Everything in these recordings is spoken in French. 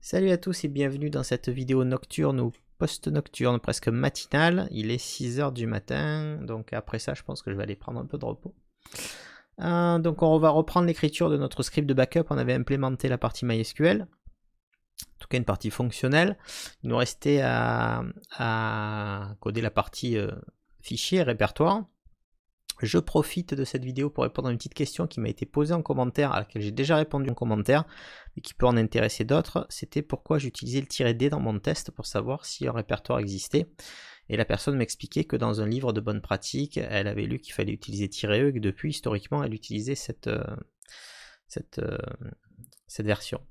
Salut à tous et bienvenue dans cette vidéo nocturne ou post-nocturne, presque matinale. Il est 6 h du matin, donc après ça je pense que je vais aller prendre un peu de repos. Donc on va reprendre l'écriture de notre script de backup. On avait implémenté la partie MySQL, en tout cas une partie fonctionnelle. Il nous restait à coder la partie fichier, répertoire. Je profite de cette vidéo pour répondre à une petite question qui m'a été posée en commentaire, à laquelle j'ai déjà répondu en commentaire, mais qui peut en intéresser d'autres. C'était pourquoi j'utilisais le "-d" dans mon test pour savoir si un répertoire existait. Et la personne m'expliquait que dans un livre de bonnes pratiques, elle avait lu qu'il fallait utiliser "-e", et que depuis, historiquement, elle utilisait cette version.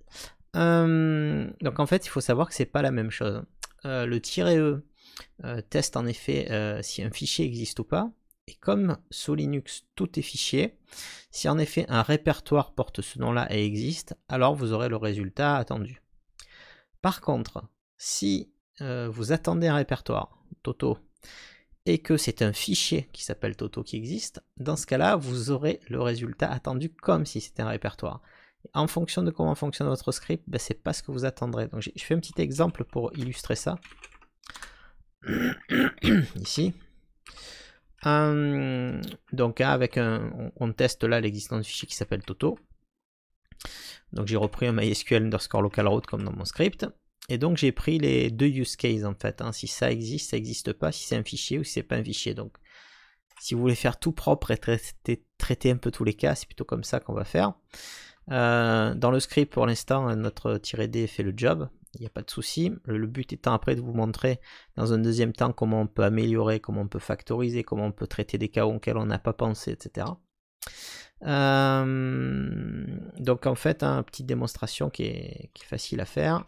Donc en fait, il faut savoir que c'est pas la même chose. Le "-e" teste en effet si un fichier existe ou pas. Et comme sous Linux tout est fichier, si en effet un répertoire porte ce nom-là et existe, alors vous aurez le résultat attendu. Par contre, si vous attendez un répertoire, Toto, et que c'est un fichier qui s'appelle Toto qui existe, dans ce cas-là, vous aurez le résultat attendu comme si c'était un répertoire. Et en fonction de comment fonctionne votre script, ben, c'est pas ce que vous attendrez. Donc je fais un petit exemple pour illustrer ça. Ici. Donc avec on teste là l'existence du fichier qui s'appelle Toto. Donc j'ai repris un MySQL underscore localroot comme dans mon script. Et donc j'ai pris les deux use cases en fait. Si ça existe, ça n'existe pas, si c'est un fichier ou si c'est pas un fichier. Donc si vous voulez faire tout propre et traiter un peu tous les cas, c'est plutôt comme ça qu'on va faire. Dans le script pour l'instant, notre "-d" fait le job. Il n'y a pas de souci. Le but étant après de vous montrer dans un deuxième temps comment on peut améliorer, comment on peut factoriser, comment on peut traiter des cas auxquels on n'a pas pensé, etc. Donc en fait, une petite démonstration qui est facile à faire.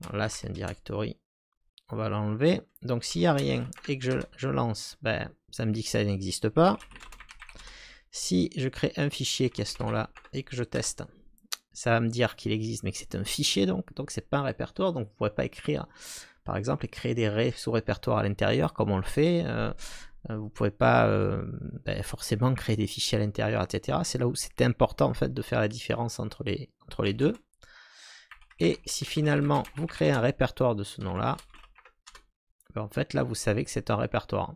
Alors là, c'est un directory. On va l'enlever. Donc s'il n'y a rien et que je lance, ben, ça me dit que ça n'existe pas. Si je crée un fichier qui a ce nom-là et que je teste, ça va me dire qu'il existe, mais que c'est un fichier, donc c'est pas un répertoire, donc vous ne pourrez pas écrire, par exemple, et créer des sous-répertoires à l'intérieur, comme on le fait. Vous ne pouvez pas forcément créer des fichiers à l'intérieur, etc. C'est là où c'est important en fait de faire la différence entre les deux. Et si finalement vous créez un répertoire de ce nom-là, ben, en fait là vous savez que c'est un répertoire.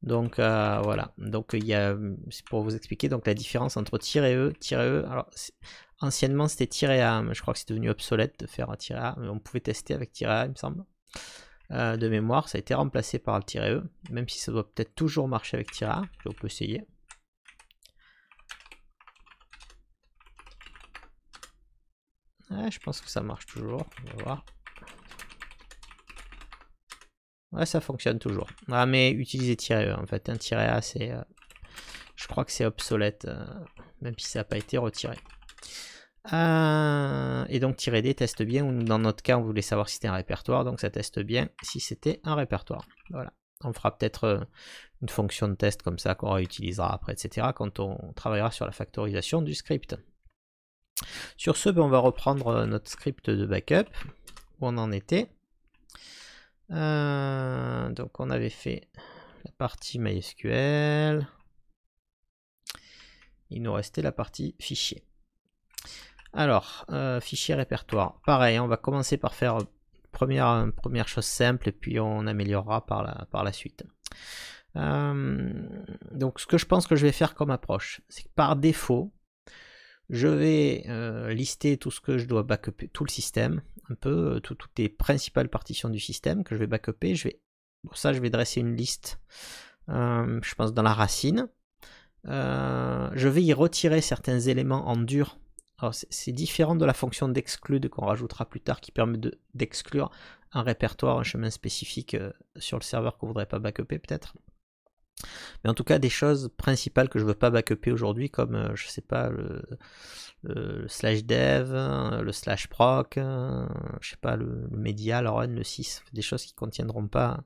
Donc voilà, donc c'est pour vous expliquer donc la différence entre "-e", alors anciennement c'était "-a", mais je crois que c'est devenu obsolète de faire un "-a", mais on pouvait tester avec "-a", il me semble. De mémoire, ça a été remplacé par le "-e", même si ça doit peut-être toujours marcher avec "-a", on peut essayer. Ouais, je pense que ça marche toujours, on va voir. Ouais, ça fonctionne toujours. Ah, mais utilisez "-e", en fait, un "-a", c'est... je crois que c'est obsolète, même si ça n'a pas été retiré. Et donc "-d" teste bien, ou dans notre cas on voulait savoir si c'était un répertoire, donc ça teste bien si c'était un répertoire. Voilà, on fera peut-être une fonction de test comme ça qu'on réutilisera après, etc. quand on travaillera sur la factorisation du script. Sur ce, ben, on va reprendre notre script de backup, où on en était. Donc on avait fait la partie MySQL, il nous restait la partie fichier. Alors, fichier répertoire. Pareil, on va commencer par faire première chose simple et puis on améliorera par la suite. Donc, ce que je pense que je vais faire comme approche, c'est que par défaut, je vais lister tout ce que je dois backuper, tout le système, un peu, toutes les principales partitions du système que je vais backuper. Pour ça, je vais dresser une liste, je pense, dans la racine. Je vais y retirer certains éléments en dur. Alors c'est différent de la fonction d'exclude qu'on rajoutera plus tard, qui permet d'exclure un répertoire, un chemin spécifique sur le serveur qu'on ne voudrait pas backuper peut-être. Mais en tout cas, des choses principales que je ne veux pas backuper aujourd'hui, comme je sais pas, le /dev, le /proc, je sais pas, le media, le run, le sys, des choses qui ne contiendront pas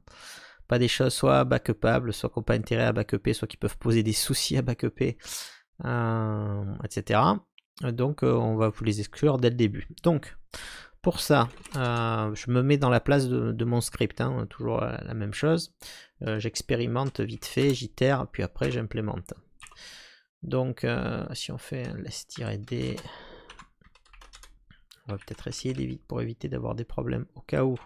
des choses soit backupables, soit qui n'ont pas intérêt à backuper, soit qui peuvent poser des soucis à backuper, etc. Donc on va vous les exclure dès le début. Donc pour ça, je me mets dans la place de mon script, hein, toujours la même chose. J'expérimente vite fait, j'itère, puis après j'implémente. Donc si on fait un less-d, On va peut-être essayer d'éviter pour éviter d'avoir des problèmes. Au cas où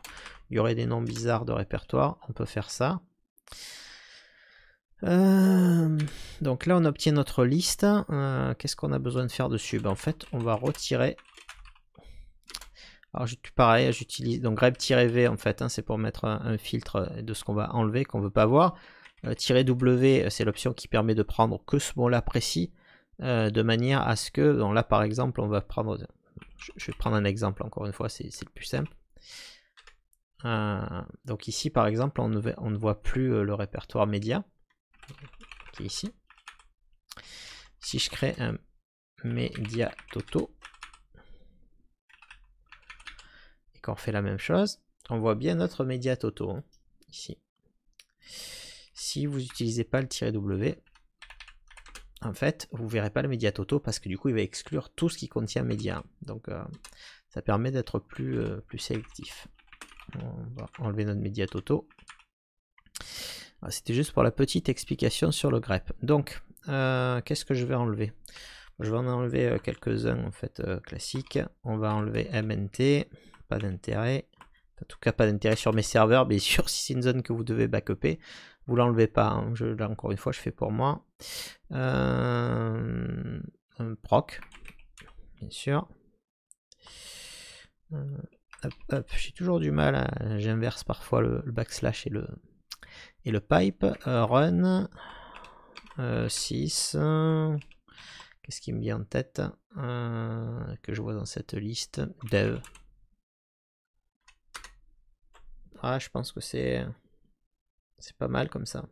il y aurait des noms bizarres de répertoire, on peut faire ça. Donc là on obtient notre liste. Qu'est-ce qu'on a besoin de faire dessus? En fait on va retirer. Alors pareil, j'utilise donc grep-v en fait, c'est pour mettre un filtre de ce qu'on va enlever, qu'on veut pas voir. -w c'est l'option qui permet de prendre que ce mot là précis, de manière à ce que, donc là par exemple on va prendre, je vais prendre un exemple encore une fois, c'est le plus simple. Donc ici par exemple on ne voit plus le répertoire média qui est ici. Si je crée un média toto et qu'on fait la même chose, on voit bien notre média toto ici. Si vous n'utilisez pas le -w, en fait vous verrez pas le média toto parce que du coup il va exclure tout ce qui contient média. Donc ça permet d'être plus sélectif. On va enlever notre média toto. C'était juste pour la petite explication sur le grep. Donc, qu'est-ce que je vais enlever? Je vais en enlever quelques-uns en fait classiques. On va enlever MNT, pas d'intérêt. En tout cas, pas d'intérêt sur mes serveurs. Bien sûr, si c'est une zone que vous devez backuper, vous l'enlevez pas. Là, encore une fois, je fais pour moi. Un proc, bien sûr. J'ai toujours du mal, j'inverse parfois le backslash et le pipe. Run 6. Qu'est-ce qui me vient en tête que je vois dans cette liste? Dev. Je pense que c'est pas mal comme ça.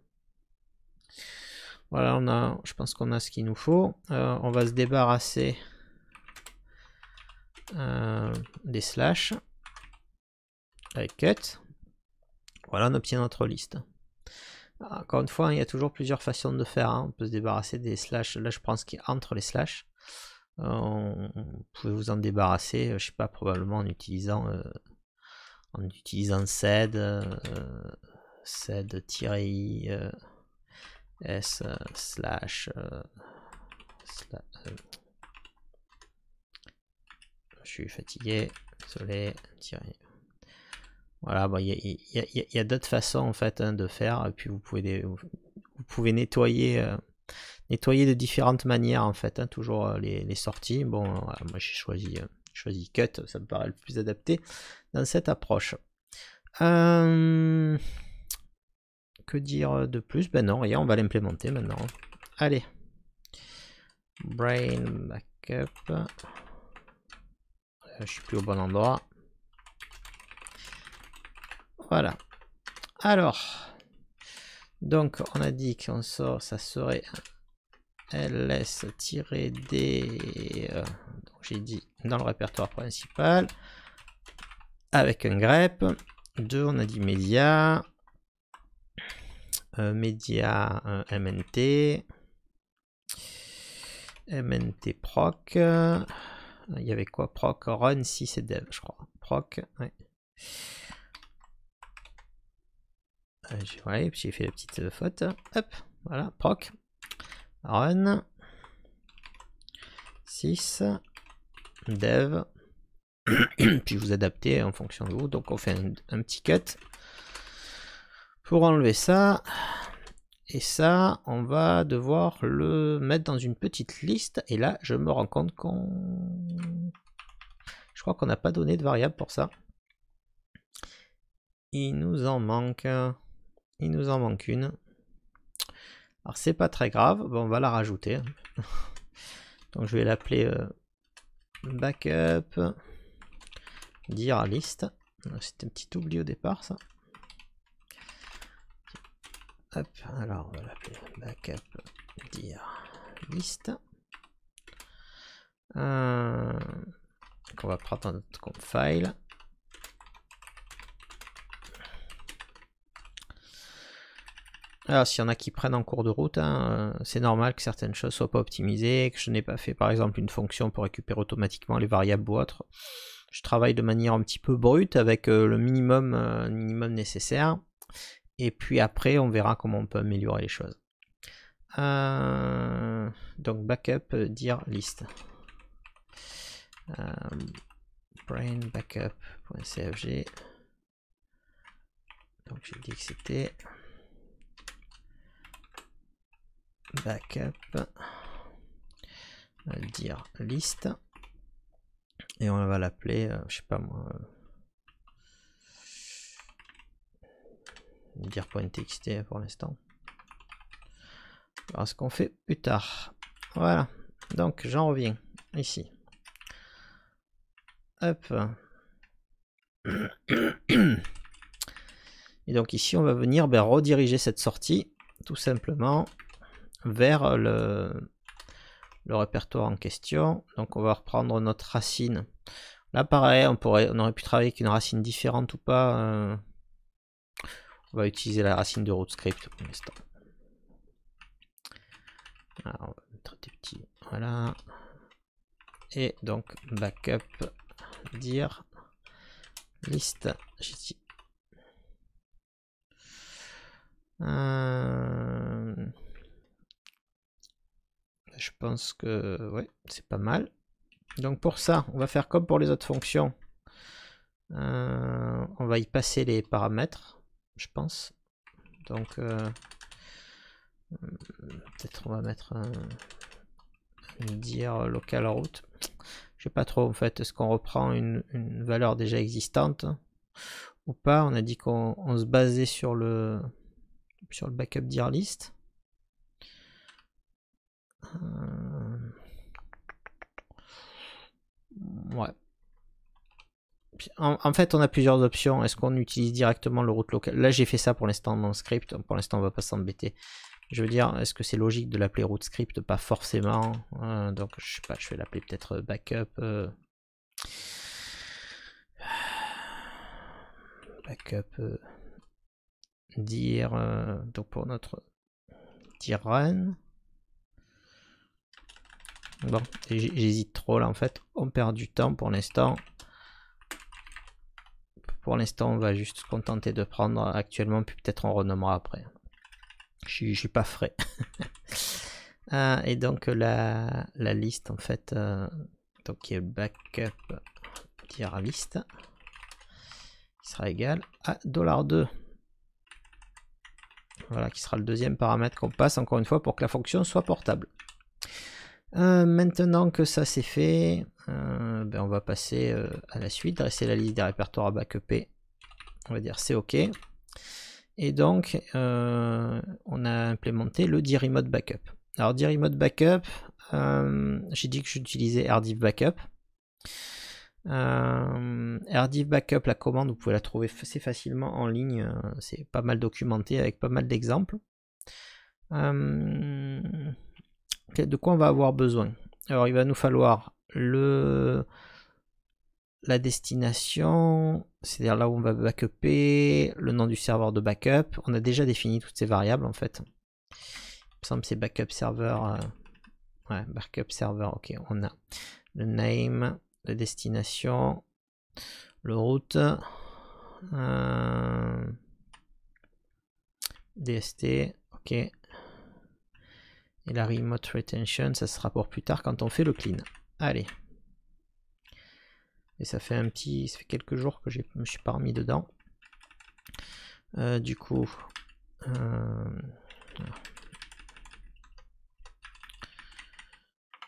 Voilà, je pense qu'on a ce qu'il nous faut. On va se débarrasser des slash avec cut. Voilà, on obtient notre liste. Encore une fois, il y a toujours plusieurs façons de faire. On peut se débarrasser des slash. Là, je pense qu'il y a entre les slash. Vous pouvez vous en débarrasser, je sais pas, probablement en utilisant sed, sed-i s slash. Je suis fatigué, désolé. Voilà, il y a d'autres façons en fait de faire, et puis vous pouvez nettoyer de différentes manières en fait, toujours les sorties. Bon, voilà, moi j'ai choisi cut, ça me paraît le plus adapté dans cette approche. Que dire de plus? Ben non, rien, on va l'implémenter maintenant. Allez, brain backup. Je suis plus au bon endroit. Voilà. Alors, donc on a dit qu'on sort, ça serait ls-d, donc j'ai dit dans le répertoire principal, avec un grep. 2, on a dit média, média mnt, mnt proc, il y avait quoi? Proc run 6 et dev, je crois. Proc, ouais. Ouais, j'ai fait la petite faute. Hop, voilà, proc, run, 6, dev, puis vous adaptez en fonction de vous. Donc on fait un petit cut pour enlever ça. Et ça, on va devoir le mettre dans une petite liste. Et là, je me rends compte je crois qu'on n'a pas donné de variable pour ça. Il nous en manque une. Alors c'est pas très grave, bon, on va la rajouter. Donc je vais l'appeler backup dir list. C'était un petit oubli au départ ça. Hop, alors on va l'appeler backup dir list. On va prendre dans notre compte file. Alors s'il y en a qui prennent en cours de route, c'est normal que certaines choses soient pas optimisées, que je n'ai pas fait par exemple une fonction pour récupérer automatiquement les variables ou autres. Je travaille de manière un petit peu brute avec le minimum nécessaire. Et puis après on verra comment on peut améliorer les choses. Donc backup dir list. brain backup.cfg. Donc j'ai dit que c'était backup, on va dire liste, et on va l'appeler, je sais pas moi, dire .txt pour l'instant. Alors ce qu'on fait plus tard. Voilà, donc j'en reviens ici. Hop. Et donc ici on va venir rediriger cette sortie tout simplement vers le répertoire en question. Donc on va reprendre notre racine. Là pareil, on aurait pu travailler avec une racine différente ou pas. On va utiliser la racine de root script pour l'instant. Alors on va mettre des petits, voilà. Et donc backup dir list JT. Je pense que ouais, c'est pas mal. Donc pour ça, on va faire comme pour les autres fonctions. On va y passer les paramètres, je pense. Donc peut-être on va mettre dire local route. Je sais pas trop en fait. Est-ce qu'on reprend une valeur déjà existante ou pas? On a dit qu'on se basait sur le backup dir list. Ouais. En fait, on a plusieurs options. Est-ce qu'on utilise directement le route local? Là, j'ai fait ça pour l'instant dans le script. Pour l'instant, on va pas s'embêter. Je veux dire, est-ce que c'est logique de l'appeler route script? Pas forcément. Donc, je sais pas, je vais l'appeler peut-être backup. Backup dir. Donc, pour notre dir run. Bon, j'hésite trop là en fait. On perd du temps pour l'instant. Pour l'instant, on va juste se contenter de prendre actuellement, puis peut-être on renommera après. Je suis pas frais. Et donc la liste en fait, donc qui est backup dir list, qui sera égal à $2. Voilà, qui sera le deuxième paramètre qu'on passe encore une fois pour que la fonction soit portable. Maintenant que ça c'est fait, ben on va passer à la suite, dresser la liste des répertoires à backuper. On va dire c'est OK. Et donc on a implémenté le dir remote backup. Alors dir remote backup, j'ai dit que j'utilisais rdiff backup. rdiff backup, la commande, vous pouvez la trouver assez facilement en ligne. C'est pas mal documenté avec pas mal d'exemples. De quoi on va avoir besoin? Alors il va nous falloir la destination, c'est-à-dire là où on va backuper, le nom du serveur de backup. On a déjà défini toutes ces variables en fait. Il me semble que c'est backup server. Ouais, backup server, ok. On a le name, la destination, le route, DST, ok. Et la remote retention, ça sera pour plus tard quand on fait le clean. Allez. Et ça fait ça fait quelques jours que je me suis pas remis dedans. Du coup,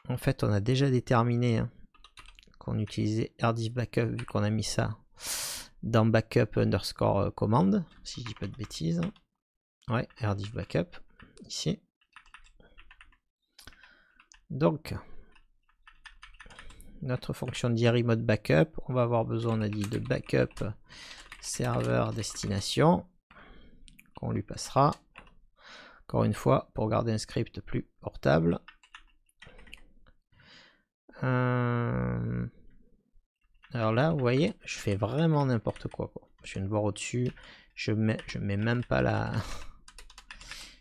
en fait, on a déjà déterminé qu'on utilisait rdiff backup vu qu'on a mis ça dans backup underscore command, si je dis pas de bêtises. Ouais, rdiff backup ici. Donc, notre fonction dir remote backup, on va avoir besoin, on a dit, de backup serveur destination qu'on lui passera. Encore une fois, pour garder un script plus portable. Alors là, vous voyez, je fais vraiment n'importe quoi. Je viens de voir au-dessus, je mets même pas la...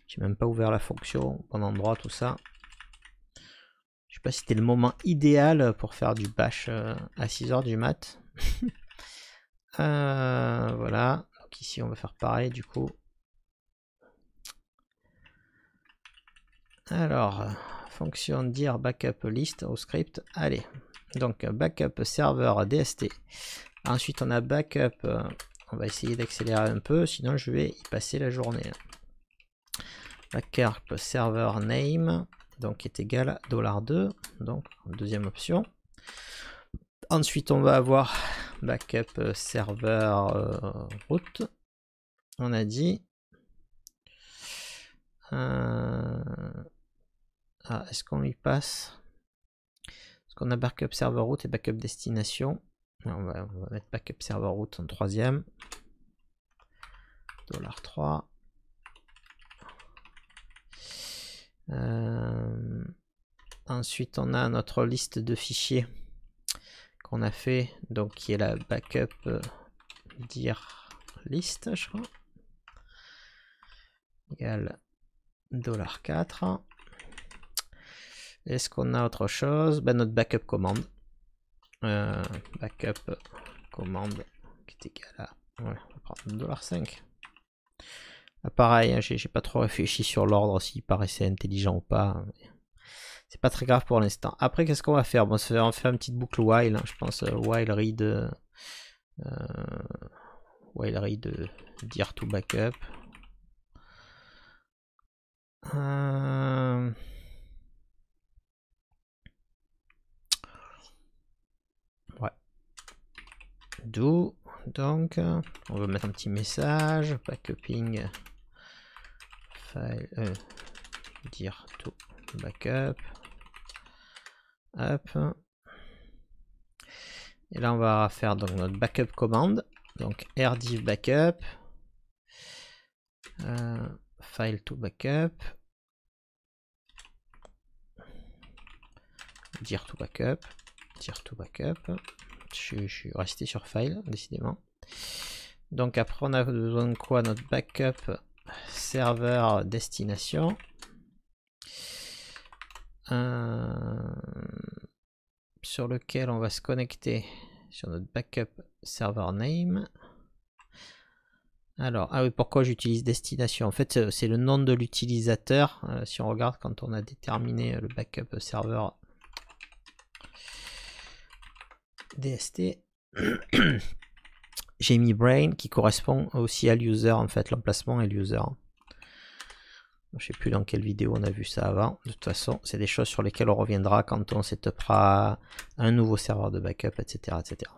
J'ai même pas ouvert la fonction, bon endroit, tout ça. Je sais pas si c'était le moment idéal pour faire du bash à 6 h du mat. Voilà, donc ici on va faire pareil du coup. Alors, fonction dir backup list au script. Allez, Donc backup serveur DST. Ensuite on a backup, on va essayer d'accélérer un peu, sinon je vais y passer la journée. Backup server name, donc est égal à $2, donc deuxième option. Ensuite on va avoir backup serveur route. On a dit est-ce qu'on lui passe? Est-ce qu'on a backup serveur route et backup destination? On va mettre backup serveur route en troisième. $3. Ensuite on a notre liste de fichiers qu'on a fait, donc qui est la backup dir list, je crois, égale $4. Est-ce qu'on a autre chose? Ben, notre backup commande, backup commande qui est égal à, ouais, on va prendre $5. Pareil, hein, j'ai pas trop réfléchi sur l'ordre s'il paraissait intelligent ou pas. C'est pas très grave pour l'instant. Après, qu'est-ce qu'on va faire? Bon, on va faire une petite boucle while, hein, je pense, while read dir to backup. Ouais. Do, donc, on va mettre un petit message, backupping file, dir to backup. Hop. Et là, on va faire donc notre backup commande, donc rdiff backup, file to backup, dir to backup, dir to backup. Je suis resté sur file, décidément. Donc après, on a besoin de quoi? Notre backup serveur destination. Sur lequel on va se connecter sur notre backup server name. Alors, ah oui, pourquoi j'utilise destination? En fait, c'est le nom de l'utilisateur. Si on regarde quand on a déterminé le backup serveur DST, j'ai mis brain qui correspond aussi à l'user, en fait, l'emplacement est l'user. Je sais plus dans quelle vidéo on a vu ça avant. De toute façon, c'est des choses sur lesquelles on reviendra quand on setupera un nouveau serveur de backup, etc., etc.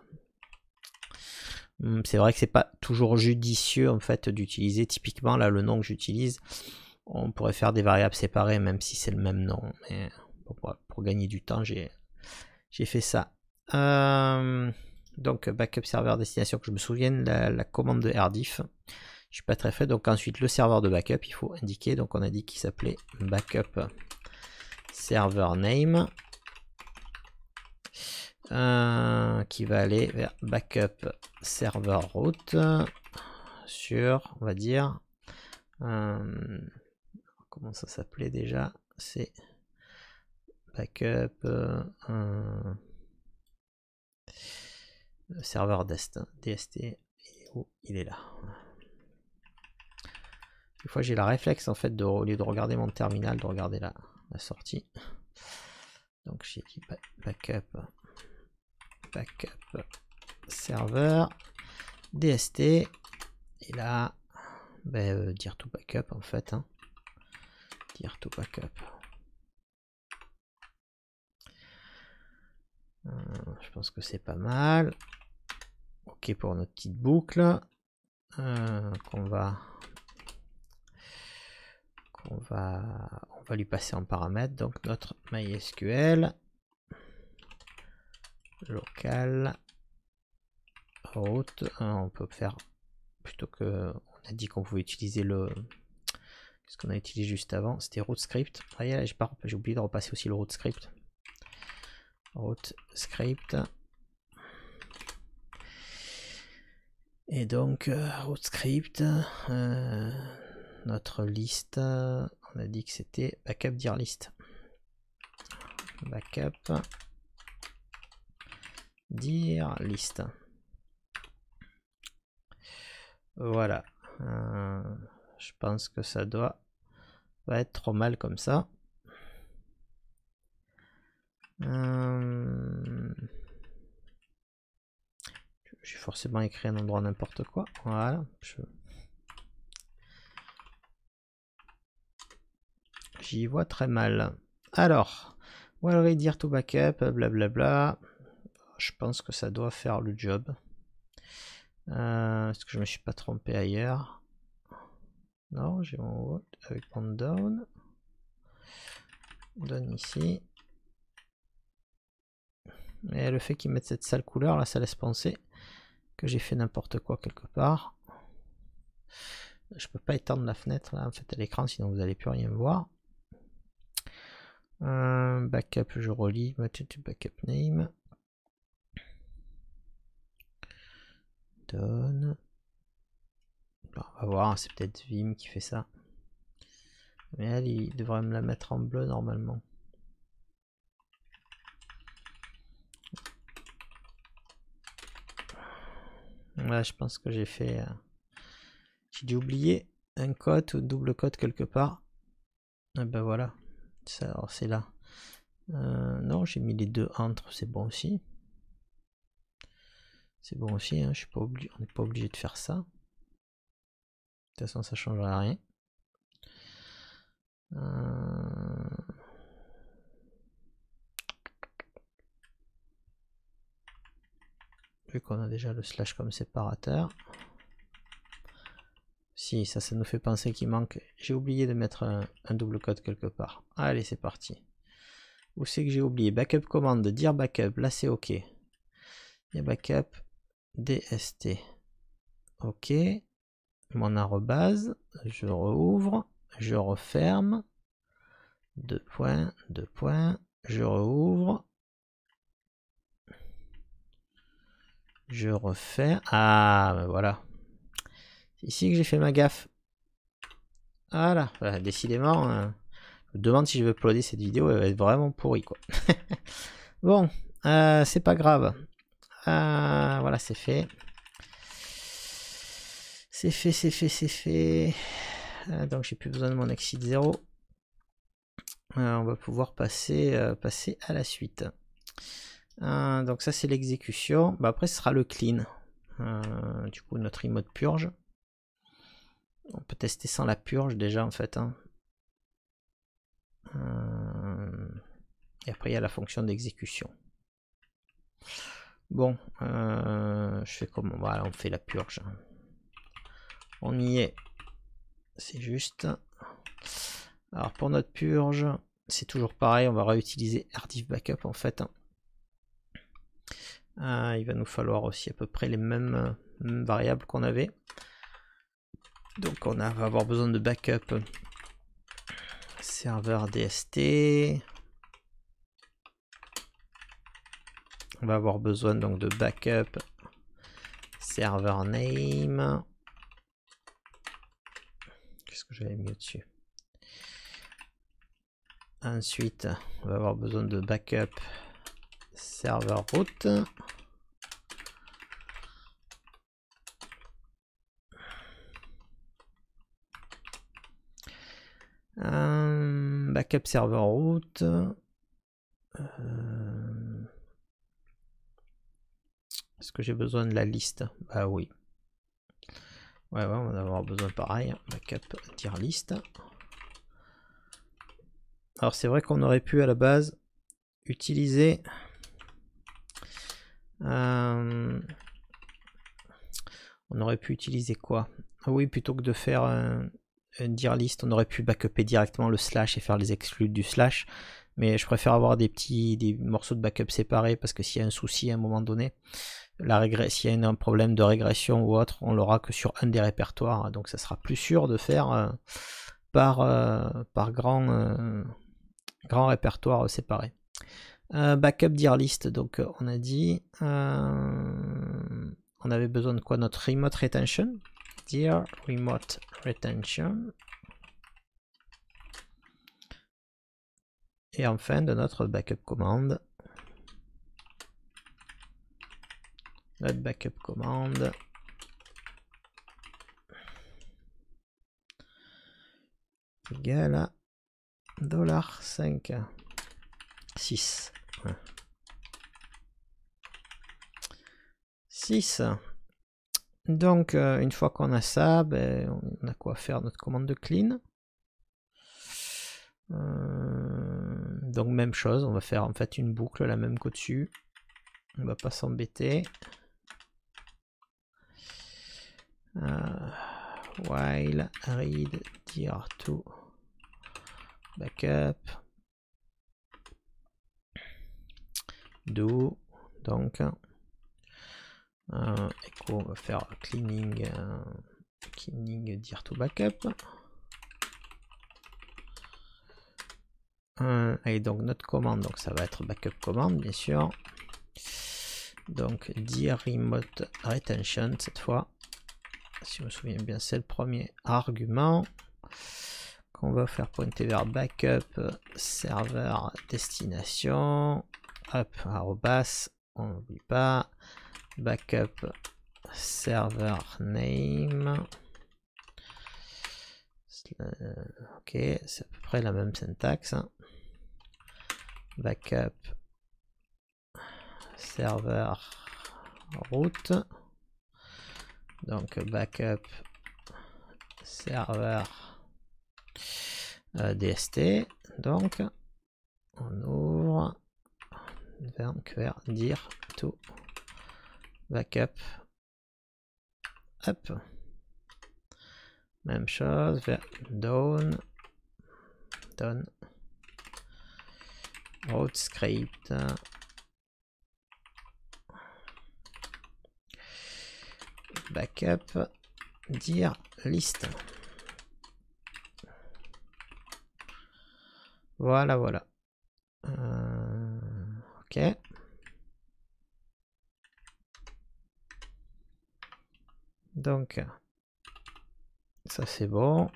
C'est vrai que c'est pas toujours judicieux en fait d'utiliser. Typiquement là, le nom que j'utilise, on pourrait faire des variables séparées même si c'est le même nom. Mais pour gagner du temps, j'ai fait ça. Donc backup serveur destination, que je me souvienne la commande de rdiff. Je suis pas très fait. Donc ensuite le serveur de backup, il faut indiquer. Donc on a dit qu'il s'appelait backup server name, qui va aller vers backup server route sur, on va dire, comment ça s'appelait déjà? C'est backup serveur DST. Oh, il est là. Des fois j'ai la réflexe en fait au lieu de regarder mon terminal, de regarder la sortie. Donc j'ai dit backup serveur DST, et là dir to backup en fait, hein. Dir to backup. Je pense que c'est pas mal. Ok pour notre petite boucle qu'on va lui passer en paramètre. Donc notre MySQL local route, on peut faire plutôt que, on a dit qu'on pouvait utiliser le, qu'est-ce qu'on a utilisé juste avant, c'était route script. Ah, j'ai oublié de repasser aussi le route script. Route script. Et donc route script, notre liste, on a dit que c'était backup dir list. Backup dir list. Voilà. Je pense que ça doit pas être trop mal comme ça. j'ai forcément écrit un endroit n'importe quoi. Voilà. J'y vois très mal. Alors, will redir to backup, blablabla. Je pense que ça doit faire le job. Est-ce que je me suis pas trompé ailleurs? Non, j'ai mon what avec mon down. Down ici. Mais le fait qu'ils mettent cette sale couleur là, ça laisse penser que j'ai fait n'importe quoi quelque part. Je peux pas étendre la fenêtre là en fait à l'écran, sinon vous n'allez plus rien voir. Backup, je relis. Backup name. Donne. On va voir, c'est peut-être Vim qui fait ça. Mais elle, il devrait me la mettre en bleu normalement. Là, je pense que j'ai fait. J'ai dû oublier un code ou double code quelque part. Et ben voilà. Alors c'est là. Non, j'ai mis les deux entre, c'est bon aussi. C'est bon aussi, hein, je suis pas obligé, on n'est pas obligé de faire ça. De toute façon, ça changera rien. Vu qu'on a déjà le slash comme séparateur. Si, ça nous fait penser qu'il manque. J'ai oublié de mettre un double code quelque part. Allez, c'est parti. Où c'est que j'ai oublié? Backup commande, dire backup, là c'est OK. Il y a backup, DST. OK. Mon arrobase, je rouvre, je referme. 2 points, 2 points, je rouvre. Je refais. Ah, ben voilà. C'est ici que j'ai fait ma gaffe. Voilà, voilà décidément. Je me demande si je veux uploader cette vidéo, elle va être vraiment pourrie quoi. Bon, c'est pas grave. Voilà, c'est fait. C'est fait, c'est fait, c'est fait. Donc j'ai plus besoin de mon exit 0. On va pouvoir passer à la suite. Donc ça c'est l'exécution. Bah, après ce sera le clean. Du coup notre mode purge. On peut tester sans la purge déjà en fait. Hein. Et après il y a la fonction d'exécution. Bon, je fais comment? Voilà, on fait la purge. On y est. C'est juste. Alors pour notre purge, c'est toujours pareil, on va réutiliser RDiff Backup en fait. Il va nous falloir aussi à peu près les mêmes variables qu'on avait. Donc on va avoir besoin de backup serveur DST. On va avoir besoin donc de backup server name. Qu'est-ce que j'avais mis au-dessus? Ensuite, on va avoir besoin de backup serveur route. Backup serveur route. Est-ce que j'ai besoin de la liste? Bah oui. Ouais, on va avoir besoin pareil. Backup dire liste. Alors c'est vrai qu'on aurait pu à la base utiliser on aurait pu utiliser quoi? Ah oui, plutôt que de faire un dire list, on aurait pu backuper directement le slash et faire les exclus du slash. Mais je préfère avoir des morceaux de backup séparés parce que s'il y a un souci à un moment donné, s'il y a un problème de régression ou autre, on l'aura que sur un des répertoires. Donc ça sera plus sûr de faire par grand répertoire séparé. Backup dir list, donc on a dit on avait besoin de quoi? Notre remote retention, dir remote retention, et enfin de notre backup commande, notre backup commande égale à $5.6. exercice. Donc, une fois qu'on a ça, ben, on a quoi faire notre commande de clean. Donc, même chose, on va faire en fait une boucle, la même qu'au-dessus. On va pas s'embêter. While read dir to backup do, donc echo, on va faire cleaning dir to backup. Et donc notre commande, donc ça va être backup commande bien sûr. Donc dir remote retention cette fois, si je me souviens bien, c'est le premier argument qu'on va faire pointer vers backup serveur destination, hop, arrobas, on n'oublie pas, backup server name. Ok, c'est à peu près la même syntaxe. Backup server route. Donc backup server DST. Donc on ouvre vers dir to backup. Hop. Même chose vers down route script. Backup dir list. Voilà, voilà. Ok. Donc, ça c'est bon.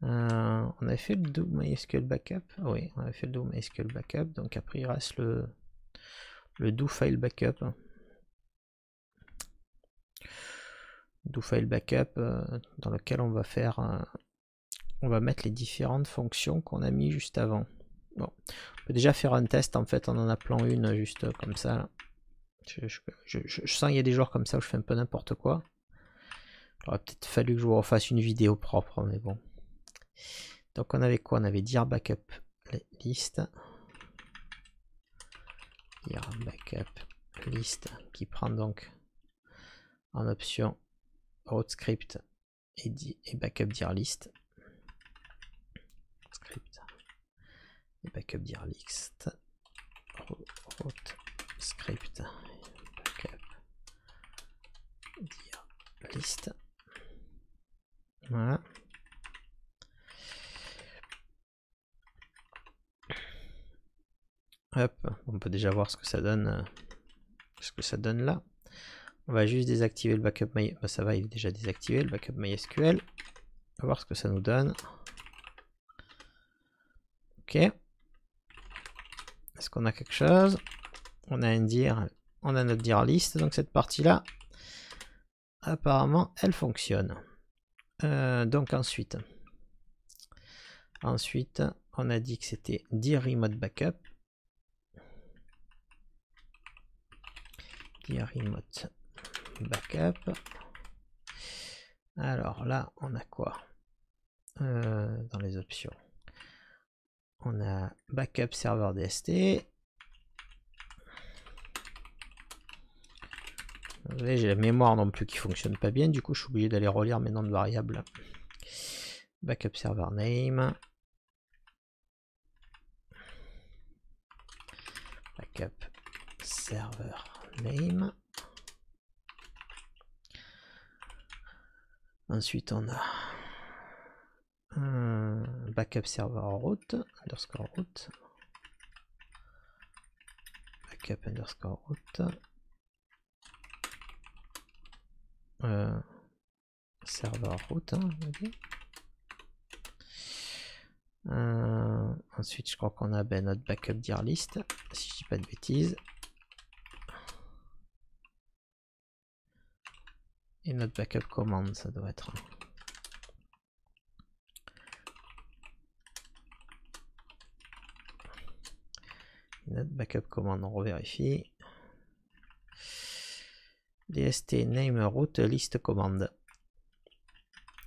On avait fait le do MySQL backup. Ah oui, on avait fait le do MySQL backup. Donc après il reste le do file backup. Do file backup dans lequel on va faire, on va mettre les différentes fonctions qu'on a mis juste avant. Bon, on peut déjà faire un test en fait en appelant une juste comme ça. Là. Je sens qu'il y a des jours comme ça où je fais un peu n'importe quoi. Il aurait peut-être fallu que je vous refasse une vidéo propre, mais bon. Donc on avait quoi? On avait dir backup list. Dir backup list qui prend donc en option route script et backup dir list. Script et backup dir list. Route script backup dir list. Voilà. Hop, on peut déjà voir ce que ça donne, là. On va juste désactiver le backup MySQL. Bah, ça va, il est déjà désactivé le backup MySQL. On va voir ce que ça nous donne. Ok. Est-ce qu'on a quelque chose? On a un dir, on a notre dir list, donc cette partie-là, apparemment, elle fonctionne. Donc ensuite, on a dit que c'était dir remote backup. Dir remote backup. Alors là, on a quoi dans les options? On a backup serveur DST. Vous voyez, j'ai la mémoire non plus qui fonctionne pas bien, du coup je suis obligé d'aller relire mes noms de variables. Backup server name. Backup server name. Ensuite on a backup server route underscore route. Backup underscore route. Server route, hein, okay. Ensuite, je crois qu'on a notre backup dir list, si je dis pas de bêtises. Et notre backup commande, ça doit être. Et notre backup commande, on revérifie. DST name route liste commande.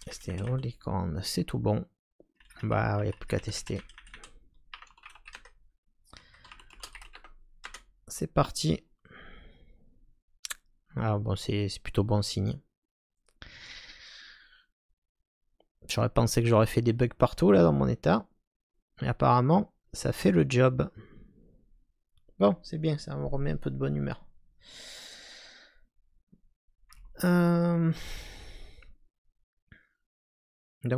DST only commande, c'est tout bon. Bah, il n'y a plus qu'à tester. C'est parti. Alors bon, c'est plutôt bon signe. J'aurais pensé que j'aurais fait des bugs partout là dans mon état. Mais apparemment, ça fait le job. Bon, c'est bien, ça me remet un peu de bonne humeur. Donc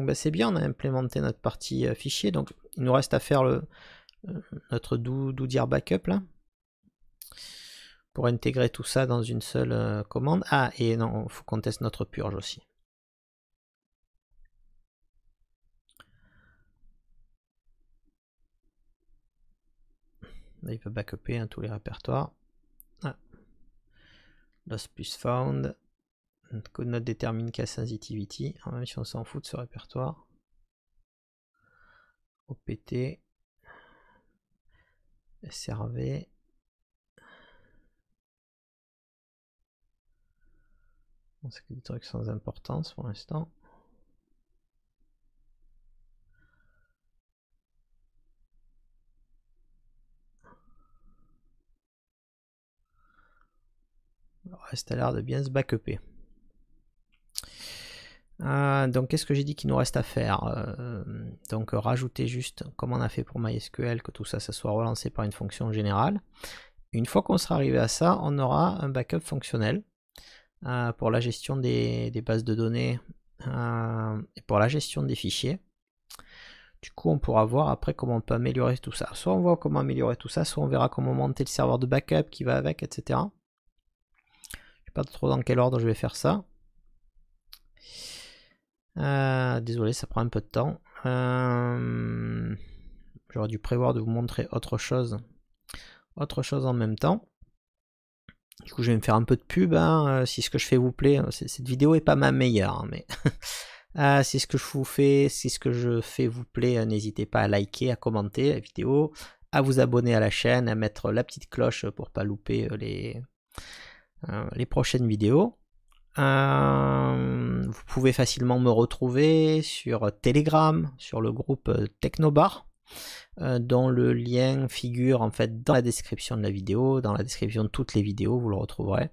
bah, c'est bien, on a implémenté notre partie fichier. Donc il nous reste à faire notre do-dir backup là. Pour intégrer tout ça dans une seule commande. Ah, et non, il faut qu'on teste notre purge aussi. Là, il peut backuper hein, tous les répertoires. Ah. Loss plus found. Code not détermine case sensitivity. Alors, même si on s'en fout de ce répertoire. OPT. SRV. Bon, c'est que des trucs sans importance pour l'instant. Le reste a l'air de bien se backuper. Donc qu'est-ce que j'ai dit qu'il nous reste à faire? Donc rajouter juste, comme on a fait pour MySQL, que tout ça, ça soit relancé par une fonction générale. Une fois qu'on sera arrivé à ça, on aura un backup fonctionnel pour la gestion des bases de données et pour la gestion des fichiers. Du coup, on pourra voir après comment on peut améliorer tout ça. Soit on voit comment améliorer tout ça, soit on verra comment monter le serveur de backup qui va avec, etc. Je ne sais pas trop dans quel ordre je vais faire ça. Désolé, ça prend un peu de temps. J'aurais dû prévoir de vous montrer autre chose en même temps. Du coup, je vais me faire un peu de pub. Hein, si ce que je fais vous plaît, cette vidéo est pas ma meilleure, hein, mais si ce que je vous fais, si ce que je fais vous plaît, n'hésitez pas à liker, à commenter la vidéo, à vous abonner à la chaîne, à mettre la petite cloche pour pas louper les prochaines vidéos. Vous pouvez facilement me retrouver sur Telegram, sur le groupe Technobar, dont le lien figure en fait dans la description de la vidéo, dans la description de toutes les vidéos, vous le retrouverez.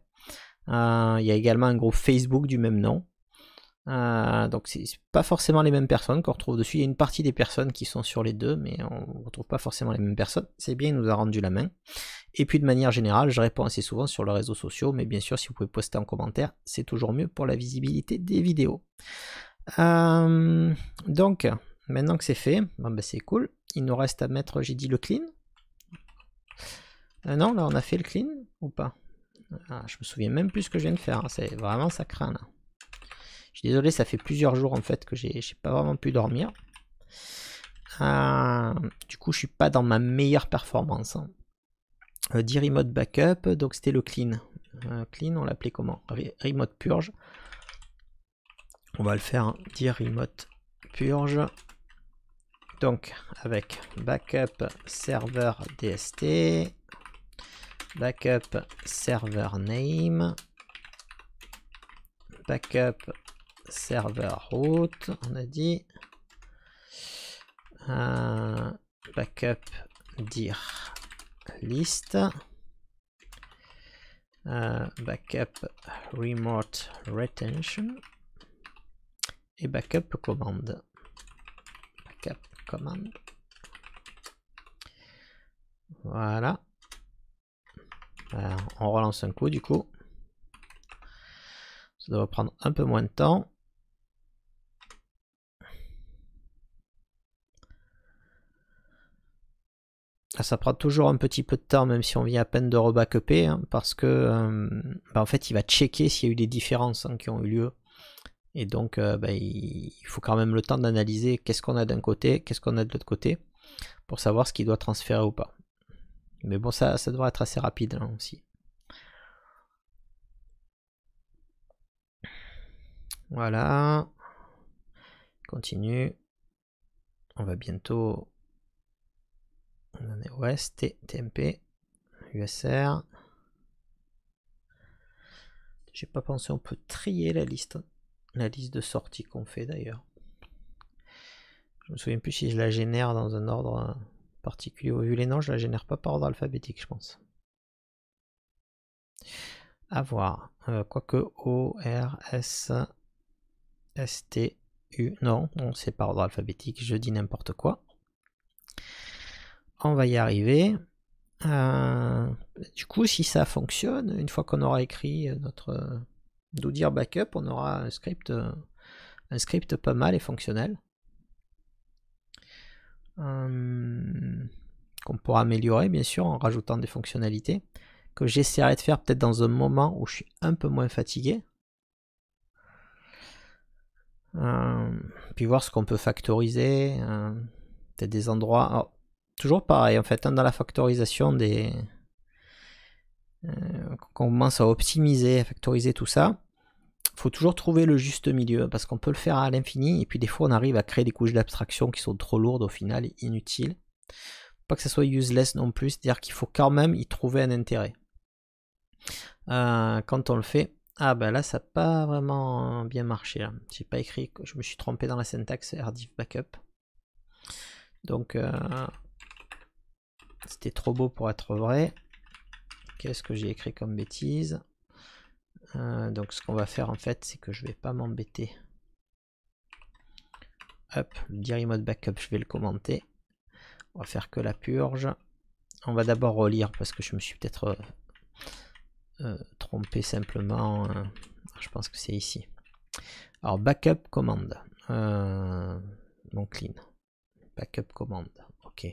Il y a également un groupe Facebook du même nom. Donc c'est pas forcément les mêmes personnes qu'on retrouve dessus. Il y a une partie des personnes qui sont sur les deux, mais on ne retrouve pas forcément les mêmes personnes. C'est bien, il nous a rendu la main. Et puis de manière générale, je réponds assez souvent sur les réseaux sociaux, mais bien sûr, si vous pouvez poster en commentaire, c'est toujours mieux pour la visibilité des vidéos. Donc, maintenant que c'est fait, bon, ben, c'est cool. Il nous reste à mettre, j'ai dit le clean. Non, là on a fait le clean ou pas? Je me souviens même plus ce que je viens de faire. Hein. C'est vraiment ça craint là. Je suis désolé, ça fait plusieurs jours en fait que j'ai pas vraiment pu dormir. Du coup, je suis pas dans ma meilleure performance. Hein. Remote backup, donc c'était le clean. Clean, on l'appelait comment? Remote purge. On va le faire, hein. Remote purge. Donc avec backup server DST, backup server name, backup server route, on a dit, backup dir list, backup remote retention et backup commande. Backup commande. Voilà. Alors, on relance un coup du coup. Ça doit prendre un peu moins de temps. Ça prend toujours un petit peu de temps, même si on vient à peine de rebackuper, hein, parce que en fait, il va checker s'il y a eu des différences hein, qui ont eu lieu. Et donc, il faut quand même le temps d'analyser qu'est-ce qu'on a d'un côté, qu'est-ce qu'on a de l'autre côté, pour savoir ce qui doit transférer ou pas. Mais bon, ça devrait être assez rapide hein, aussi. Voilà. Continue. On va bientôt. On en est OS, TMP, USR. J'ai pas pensé, on peut trier la liste de sorties qu'on fait d'ailleurs. Je me souviens plus si je la génère dans un ordre particulier. Vu les noms, je la génère pas par ordre alphabétique, je pense. À voir. Quoique O, R, S, S, T, U. Non, c'est par ordre alphabétique. Je dis n'importe quoi. On va y arriver. Du coup, si ça fonctionne, une fois qu'on aura écrit notre do-dir backup, on aura un script pas mal et fonctionnel. Qu'on pourra améliorer bien sûr en rajoutant des fonctionnalités que j'essaierai de faire peut-être dans un moment où je suis un peu moins fatigué, puis voir ce qu'on peut factoriser, peut-être des endroits. Alors, toujours pareil en fait, dans la factorisation des qu'on commence à optimiser, à factoriser tout ça, faut toujours trouver le juste milieu parce qu'on peut le faire à l'infini et puis des fois on arrive à créer des couches d'abstraction qui sont trop lourdes au final et inutiles. Pas que ça soit useless non plus, c'est-à-dire qu'il faut quand même y trouver un intérêt. Quand on le fait, ah ben là ça n'a pas vraiment bien marché. J'ai pas écrit, je me suis trompé dans la syntaxe rdiff backup. Donc c'était trop beau pour être vrai. Qu'est-ce que j'ai écrit comme bêtise? Donc ce qu'on va faire en fait, c'est que je vais pas m'embêter. Hop, le dir mode backup, je vais le commenter. On va faire que la purge. On va d'abord relire parce que je me suis peut-être trompé simplement. Je pense que c'est ici. Alors backup commande. Donc clean. Backup commande. Ok.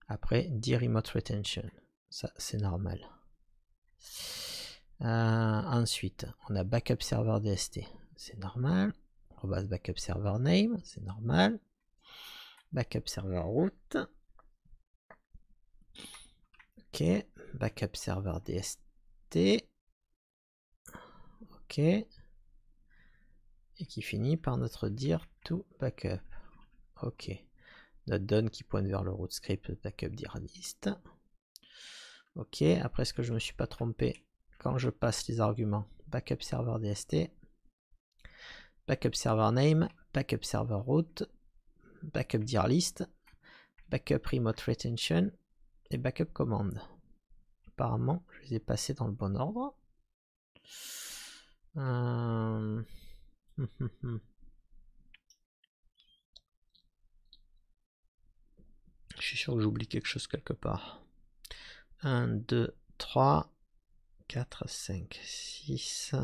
Après dir remote retention. Ça c'est normal. Ensuite, on a backup server DST. C'est normal. Backup server name. C'est normal. Backup server route. Ok. Backup server DST. Ok. Et qui finit par notre dir to backup. Ok. Notre done qui pointe vers le root script backup dir list. Ok. Après, est-ce que je me suis pas trompé quand je passe les arguments? Backup server DST. Backup server name. Backup server route. Backup dir list. Backup remote retention. Et backup commande. Apparemment, je les ai passés dans le bon ordre. Je suis sûr que j'oublie quelque chose quelque part. 1, 2, 3, 4, 5, 6.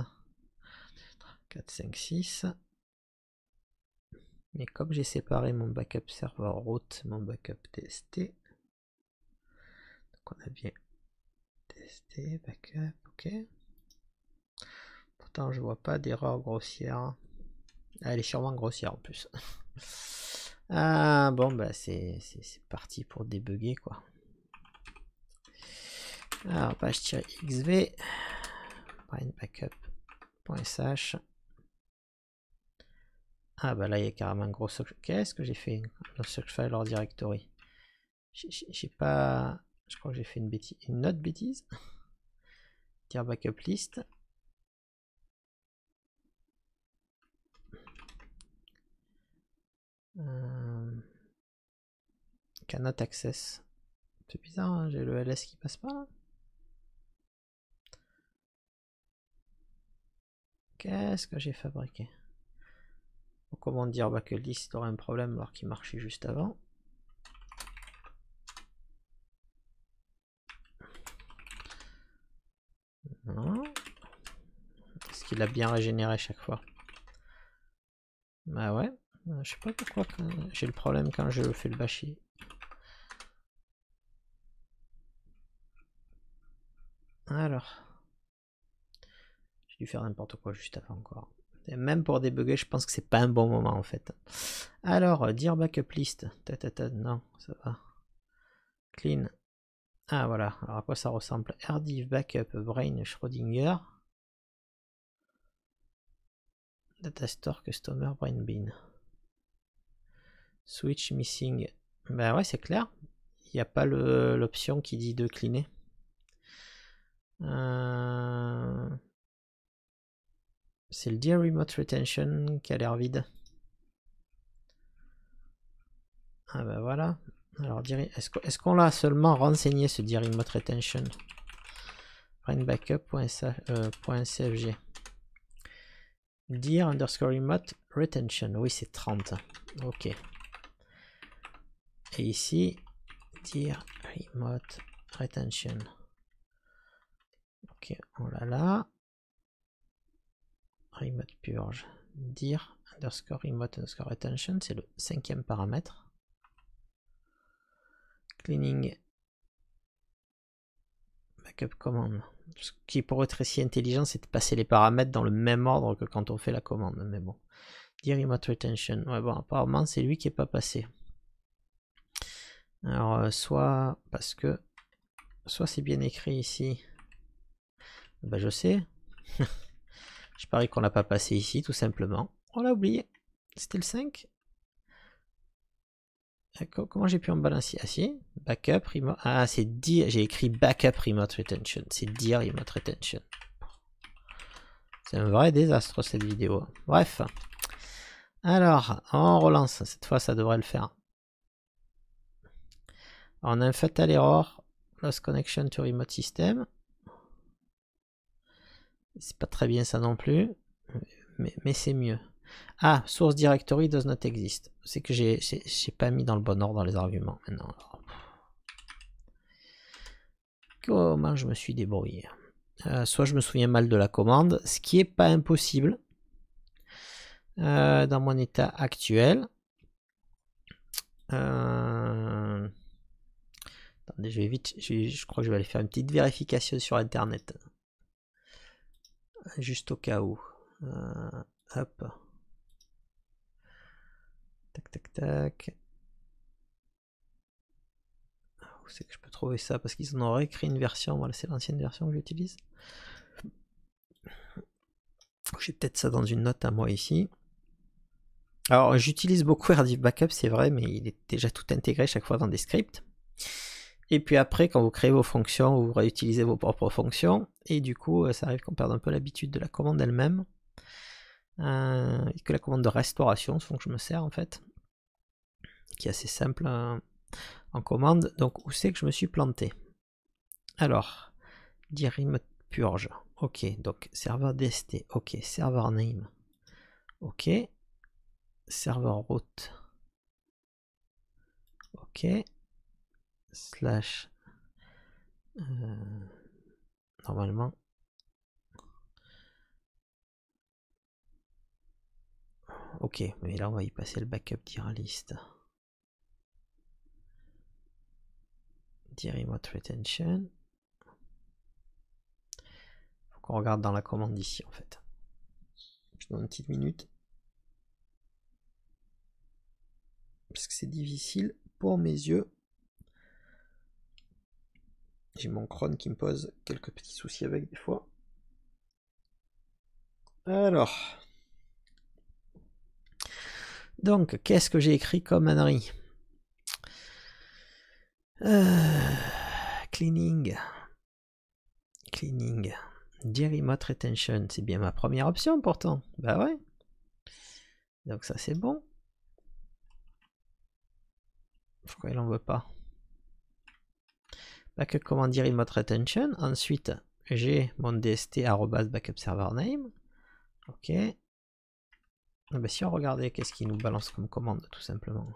4, 5, 6. Mais comme j'ai séparé mon backup server route, mon backup DST, donc on a bien DST, backup, ok. Pourtant je vois pas d'erreur grossière. Ah, elle est sûrement grossière en plus. Ah bon bah c'est parti pour débugger quoi. Alors page-xv backup.sh. Ah bah là il y a carrément un gros socle. Qu'est-ce que j'ai fait? Le socle file or directory. J'ai pas. Je crois que j'ai fait une bêtise. Une autre bêtise. Dire backup list. Cannot access. C'est bizarre, hein, j'ai le ls qui passe pas là. Qu'est-ce que j'ai fabriqué? Comment dire backup list, il aurait un problème alors qu'il marchait juste avant. Non. Est-ce qu'il a bien régénéré chaque fois? Bah ouais. Je sais pas pourquoi j'ai le problème quand je fais le bâcher. Alors. J'ai dû faire n'importe quoi juste avant encore. Et même pour débugger, je pense que c'est pas un bon moment en fait. Alors, dire backup list. Non, ça va. Clean. Ah voilà. Alors à quoi ça ressemble? Rdiff backup brain Schrödinger. Data store customer brain bin. Switch missing. Ben ouais, c'est clair. Il n'y a pas l'option qui dit de cleaner. C'est le dir remote retention qui a l'air vide. Ah ben voilà. Alors est-ce qu'on l'a seulement renseigné ce dir remote retention? Print backup.cfg. Dir underscore remote retention. Oui, c'est 30. Ok. Et ici, dir remote retention. Ok, on l'a là. Remote purge. Dir underscore remote underscore retention, c'est le 5e paramètre. Cleaning backup command. Ce qui pourrait être si intelligent, c'est de passer les paramètres dans le même ordre que quand on fait la commande. Mais bon. Dir remote retention. Ouais, bon, apparemment, c'est lui qui n'est pas passé. Alors, soit parce que. Soit c'est bien écrit ici. Ben, je sais. Je parie qu'on l'a pas passé ici, tout simplement. On l'a oublié. C'était le 5. Comment j'ai pu en balancer? Ah si, backup remote. Ah, c'est dir. J'ai écrit backup remote retention. C'est dir remote retention. C'est un vrai désastre cette vidéo. Bref. Alors, on relance. Cette fois, ça devrait le faire. Alors, on a un fatal error. Lost connection to remote system. C'est pas très bien ça non plus. Mais c'est mieux. Ah, source directory does not exist. C'est que j'ai pas mis dans le bon ordre les arguments maintenant. Alors, comment je me suis débrouillé? Soit je me souviens mal de la commande, ce qui est pas impossible dans mon état actuel. Attendez, je vais vite. Je crois que je vais aller faire une petite vérification sur internet. Juste au cas où. Hop. Tac, tac, tac. Où c'est que je peux trouver ça? Parce qu'ils en ont réécrit une version. Voilà, c'est l'ancienne version que j'utilise. J'ai peut-être ça dans une note à moi ici. Alors, j'utilise beaucoup RDiff Backup, c'est vrai, mais il est déjà tout intégré chaque fois dans des scripts. Et puis après, quand vous créez vos fonctions, vous réutilisez vos propres fonctions. Et du coup, ça arrive qu'on perde un peu l'habitude de la commande elle-même. Et que la commande de restauration, ce dont je me sers en fait. Qui est assez simple en commande. Donc, où c'est que je me suis planté? Alors, dir remote purge. Ok, donc serveur DST. Ok, server name. Ok. Serveur route. Ok. Slash. Normalement. Ok, mais là on va y passer le backup dir list. Dir remote retention. Faut qu'on regarde dans la commande ici en fait. Je donne une petite minute. Parce que c'est difficile pour mes yeux. J'ai mon Chrome qui me pose quelques petits soucis avec des fois. Alors. Donc, qu'est-ce que j'ai écrit comme ânerie? Cleaning. Cleaning. Dir remote retention. C'est bien ma première option pourtant. Bah ouais. Donc ça c'est bon. Pourquoi il en veut pas? Backup command dir remote retention. Ensuite, j'ai mon dst backup server name. Ok. Ah bah si on regardait qu'est-ce qu'il nous balance comme commande tout simplement.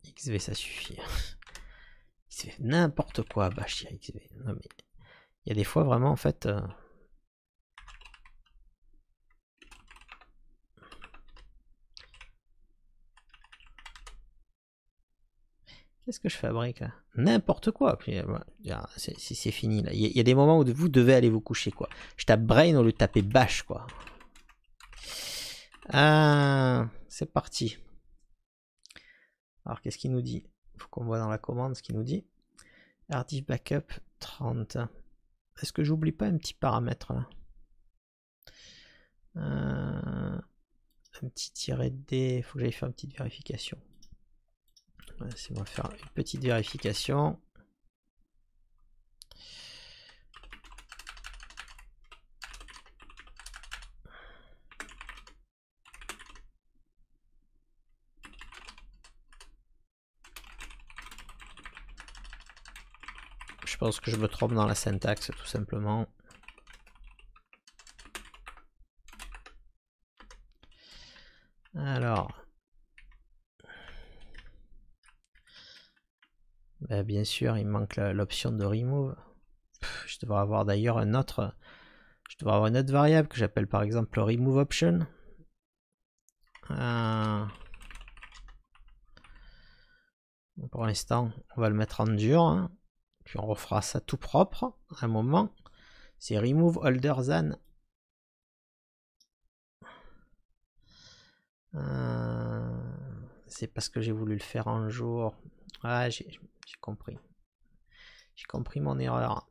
XV ça suffit. XV n'importe quoi bash XV. Non mais il y a des fois vraiment en fait. Qu'est-ce que je fabrique là? N'importe quoi. C'est fini là. Il y a des moments où vous devez aller vous coucher quoi. Je tape brain au lieu de taper bash quoi. Ah, c'est parti. Alors qu'est-ce qu'il nous dit? Il faut qu'on voit dans la commande ce qu'il nous dit. RDiff backup 30. Est-ce que j'oublie pas un petit paramètre là? Un petit tiret D. Il faut que j'aille faire une petite vérification. On va faire une petite vérification. Je pense que je me trompe dans la syntaxe tout simplement. Alors, ben, bien sûr, il manque l'option de remove. Je devrais avoir d'ailleurs un autre. Je devrais avoir une autre variable que j'appelle par exemple remove option. Pour l'instant, on va le mettre en dur. Hein. Puis on refera ça tout propre à un moment. C'est remove older than. C'est parce que j'ai voulu le faire en jour. Ah, j'ai compris. J'ai compris mon erreur.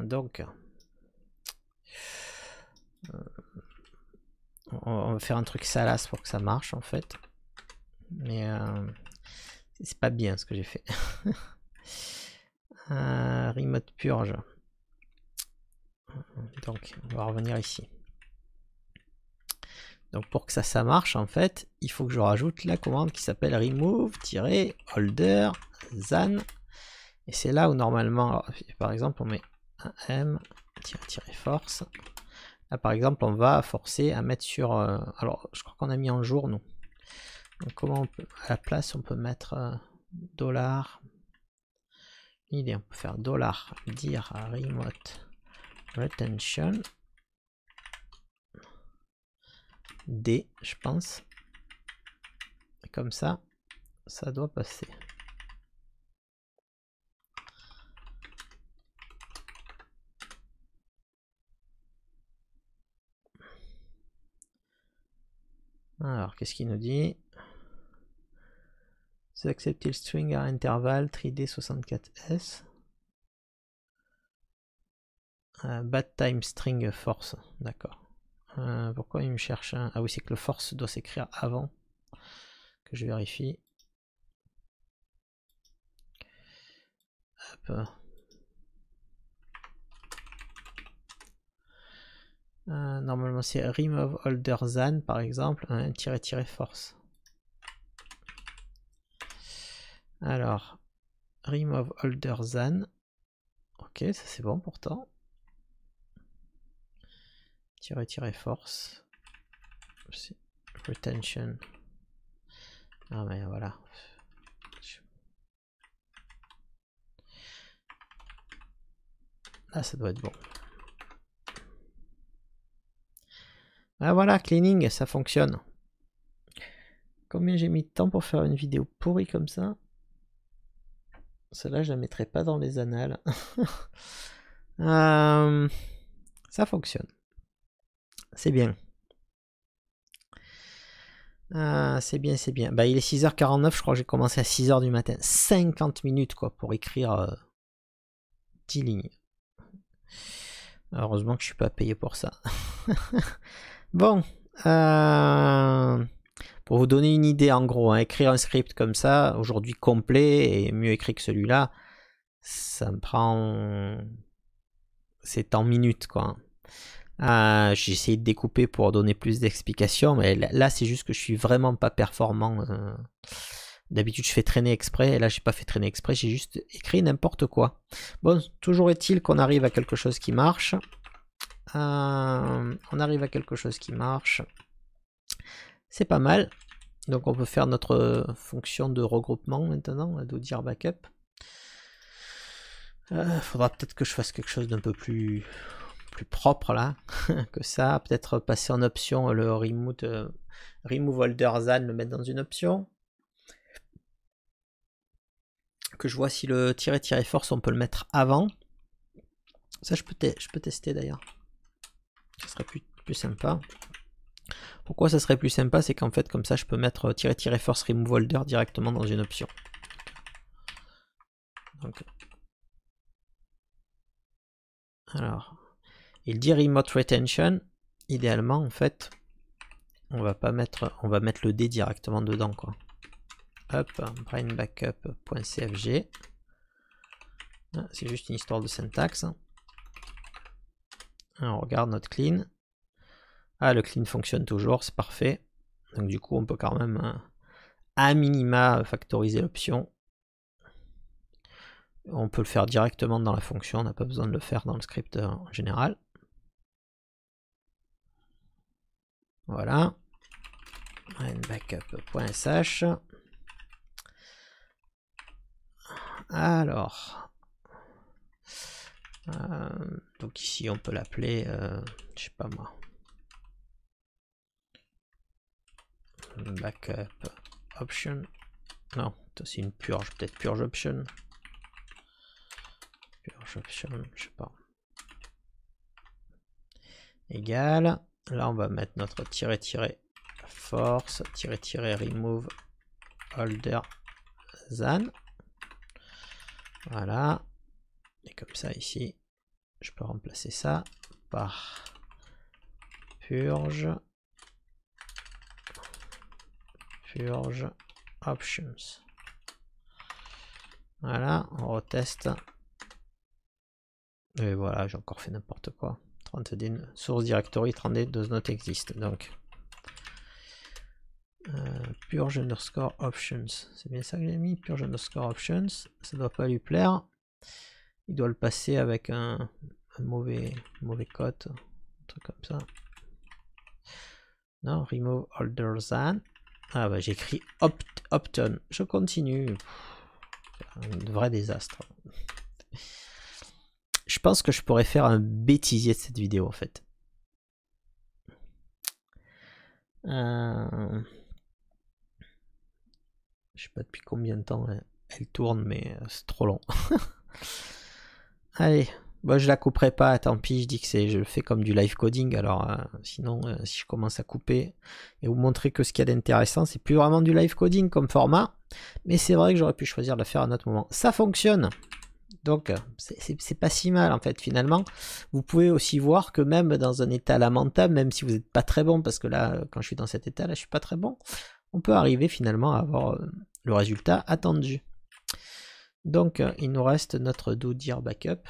Donc, on va faire un truc salace pour que ça marche en fait. Mais c'est pas bien ce que j'ai fait. Remote purge. Donc, on va revenir ici. Donc pour que ça marche en fait, il faut que je rajoute la commande qui s'appelle remove-older than. Et c'est là où normalement, alors, par exemple on met un m-force. Là par exemple on va forcer à mettre sur, alors je crois qu'on a mis en jour nous. Donc comment on peut, à la place on peut mettre dollar. Idée, on peut faire dollar dire remote retention. D, je pense. Et comme ça, ça doit passer. Alors, qu'est-ce qu'il nous dit? C'est accepter le string à intervalle 3D64S. Bad time string force, d'accord. Pourquoi il me cherche un... Ah oui, c'est que le force doit s'écrire avant. Que je vérifie. Hop. Normalement c'est remove older than par exemple, un tiré force. Alors, remove older than. Ok, ça c'est bon pourtant. Tiré force. Retention. Ah mais voilà. Là ça doit être bon. Ah voilà, cleaning, ça fonctionne. Combien j'ai mis de temps pour faire une vidéo pourrie comme ça? Celle-là, je la mettrai pas dans les annales. Ça fonctionne. C'est bien. C'est bien, c'est bien. Bah, il est 6h49, je crois que j'ai commencé à 6h du matin. 50 minutes quoi pour écrire 10 lignes. Heureusement que je suis pas payé pour ça. Bon. Pour vous donner une idée en gros, hein, écrire un script comme ça, aujourd'hui complet et mieux écrit que celui-là, ça me prend... C'est en minutes quoi. J'ai essayé de découper pour donner plus d'explications, mais là c'est juste que je suis vraiment pas performant. D'habitude je fais traîner exprès, et là j'ai pas fait traîner exprès, j'ai juste écrit n'importe quoi. Bon, toujours est-il qu'on arrive à quelque chose qui marche. On arrive à quelque chose qui marche. C'est pas mal. Donc on peut faire notre fonction de regroupement maintenant, de dire backup. Faudra peut-être que je fasse quelque chose d'un peu plus propre là que ça. Peut-être passer en option le remove older than, le mettre dans une option. Que je vois si le tiré force on peut le mettre avant. Ça je peux tester d'ailleurs. Ça serait plus sympa. Pourquoi ça serait plus sympa? C'est qu'en fait comme ça je peux mettre tiré force remove older directement dans une option. Donc, alors, il dit remote retention. Idéalement en fait on va mettre le D directement dedans quoi. Hop, brainbackup.cfg. C'est juste une histoire de syntaxe. Alors, on regarde notre clean. Ah, le clean fonctionne toujours, c'est parfait. Donc du coup, on peut quand même à minima factoriser l'option. On peut le faire directement dans la fonction, on n'a pas besoin de le faire dans le script en général. Voilà. backup.sh. Alors, donc ici on peut l'appeler, je sais pas moi, backup option. Non, c'est une purge, peut-être purge option. Purge option, je sais pas. Égal. Là on va mettre notre force remove older than. Voilà. Et comme ça ici, je peux remplacer ça par purge options. Voilà, on reteste. Et voilà, j'ai encore fait n'importe quoi. 30 source directory 30 does not exist. Donc purge underscore options. C'est bien ça que j'ai mis, purge underscore options. Ça doit pas lui plaire. Il doit le passer avec un mauvais code. Un truc comme ça. Non, remove older than. Ah bah j'ai écrit opton. Je continue. Un vrai désastre. Je pense que je pourrais faire un bêtisier de cette vidéo en fait. Je sais pas depuis combien de temps elle tourne, mais c'est trop long. Allez, bon, je la couperai pas, tant pis, je dis que je le fais comme du live coding, alors sinon si je commence à couper et vous montrer que ce qu'il y a d'intéressant, c'est plus vraiment du live coding comme format, mais c'est vrai que j'aurais pu choisir de le faire à un autre moment. Ça fonctionne, donc c'est pas si mal en fait finalement. Vous pouvez aussi voir que même dans un état lamentable, même si vous n'êtes pas très bon, parce que là quand je suis dans cet état là je suis pas très bon, on peut arriver finalement à avoir le résultat attendu. Donc il nous reste notre do dir backup.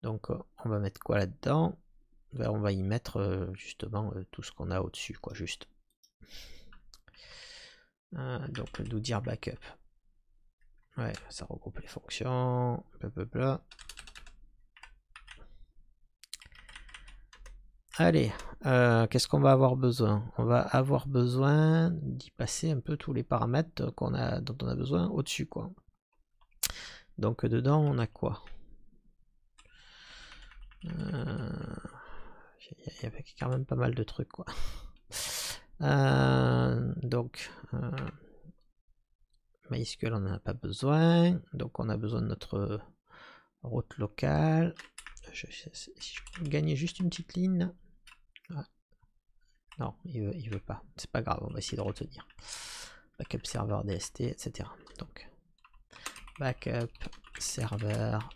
Donc on va mettre quoi là-dedans? On va y mettre justement tout ce qu'on a au-dessus, quoi, juste. Donc le do dir backup. Ouais, ça regroupe les fonctions. Blablabla. Allez, qu'est-ce qu'on va avoir besoin? On va avoir besoin d'y passer un peu tous les paramètres dont on a besoin au-dessus, quoi. Donc dedans, on a quoi? Il y avait quand même pas mal de trucs, quoi. Donc MySQL, on n'en a pas besoin. Donc on a besoin de notre route locale. Si je peux gagner juste une petite ligne. Ah. Non, il veut pas. C'est pas grave, on va essayer de retenir. Backup serveur DST, etc. Donc backup serveur.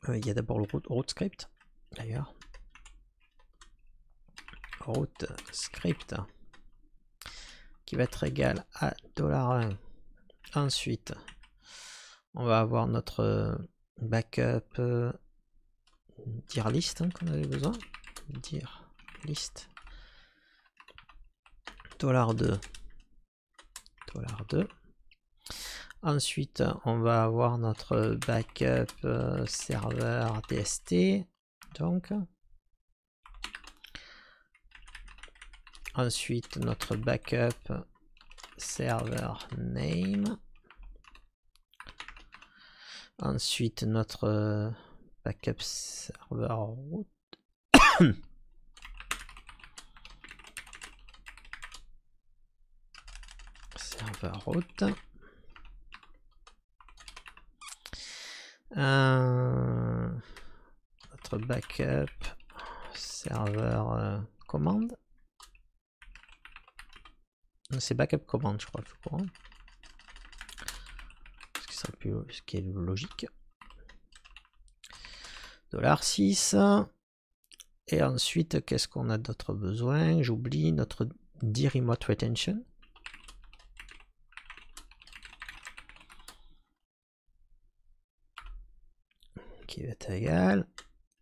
Il y a d'abord le route script d'ailleurs. Route script qui va être égal à $1. Ensuite, on va avoir notre backup dir list qu'on avait besoin. Dir list $2. Ensuite, on va avoir notre backup serveur DST. Donc, ensuite notre backup serveur name. Ensuite notre backup serveur route. Serveur route. Notre backup serveur commande. C'est backup commande, je crois. Ce qui est logique. $6. Et ensuite, qu'est-ce qu'on a d'autre besoin? J'oublie notre dir remote retention. Qui va être égal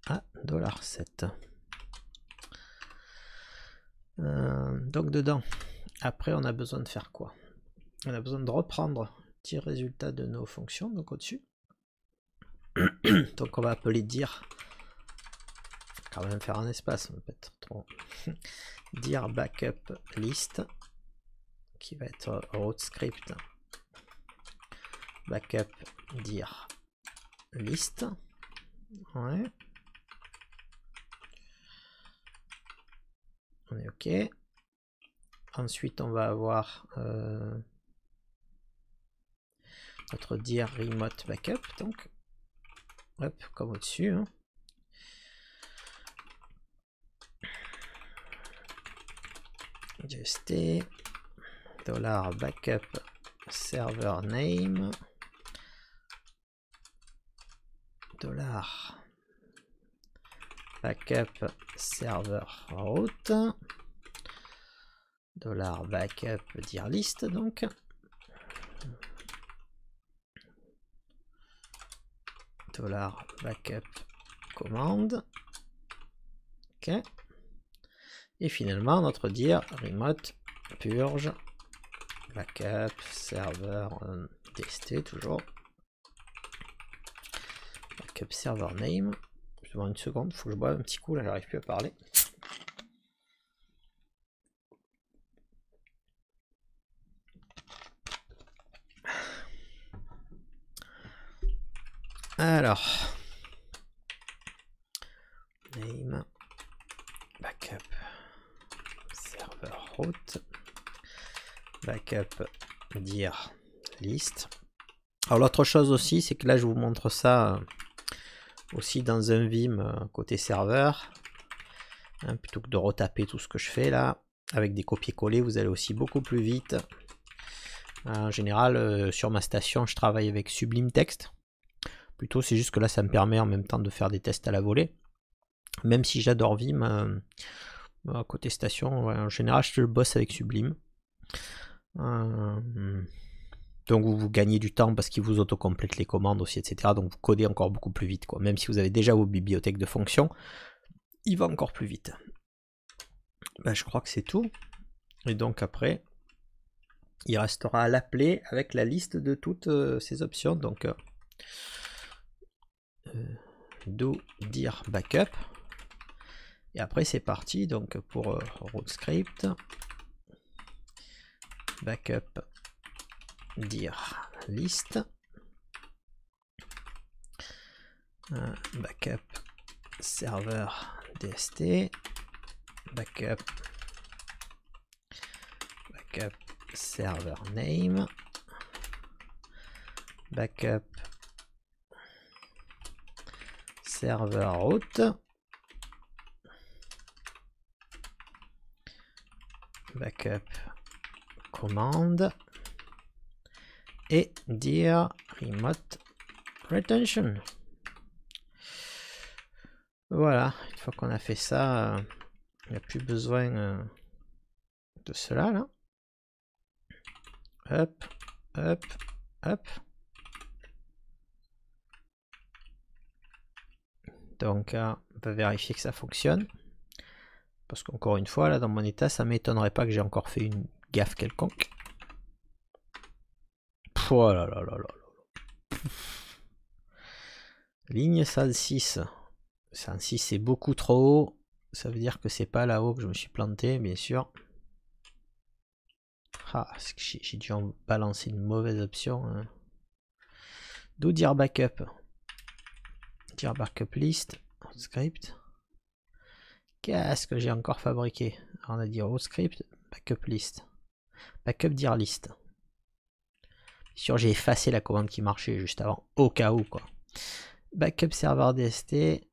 à $7. Donc dedans, après on a besoin de faire quoi? on a besoin de reprendre le petit résultat de nos fonctions, donc au-dessus. Donc on va appeler dir, quand même faire un espace, on peut être trop. Dir backup list, qui va être root script backup dir list. Ouais. On est OK. Ensuite, on va avoir notre dir remote backup, donc hop, comme au-dessus. Hein. GST $backup server name $backup server route $backup dir list, donc $backup commande. OK. Et finalement notre dir remote purge backup server DST, toujours backup server name. Je demande une seconde, faut que je boive un petit coup là, j'arrive plus à parler. Alors, name backup server route backup dir list. Alors l'autre chose aussi, c'est que là je vous montre ça aussi dans un Vim côté serveur, hein, plutôt que de retaper tout ce que je fais là avec des copier-coller, vous allez aussi beaucoup plus vite. En général sur ma station je travaille avec Sublime Text. Plutôt c'est juste que là ça me permet en même temps de faire des tests à la volée. Même si j'adore Vim, côté station, ouais, en général je bosse avec Sublime. Donc vous gagnez du temps parce qu'il vous autocomplète les commandes aussi, etc. Donc vous codez encore beaucoup plus vite, quoi. Même si vous avez déjà vos bibliothèques de fonctions, il va encore plus vite. Ben, je crois que c'est tout. Et donc après, il restera à l'appeler avec la liste de toutes ces options. Donc do dir backup. Et après c'est parti. Donc pour root script backup dir list backup server DST backup server name backup server route backup commande et dir remote retention. Voilà, une fois qu'on a fait ça, il n'y a plus besoin de cela là. Hop, hop, hop. Donc on va vérifier que ça fonctionne. Parce qu'encore une fois, là dans mon état, ça m'étonnerait pas que j'ai encore fait une gaffe quelconque. Oh là là là là là. Ligne 106. 106 c'est beaucoup trop haut. Ça veut dire que c'est pas là-haut que je me suis planté, bien sûr. Ah, j'ai dû en balancer une mauvaise option. Hein. Do dir backup. Dir backup list. Script. Qu'est-ce que j'ai encore fabriqué? Alors on a dit root script, backup list. Backup dir list. Sûr, j'ai effacé la commande qui marchait juste avant, au cas où quoi. Backup server DST.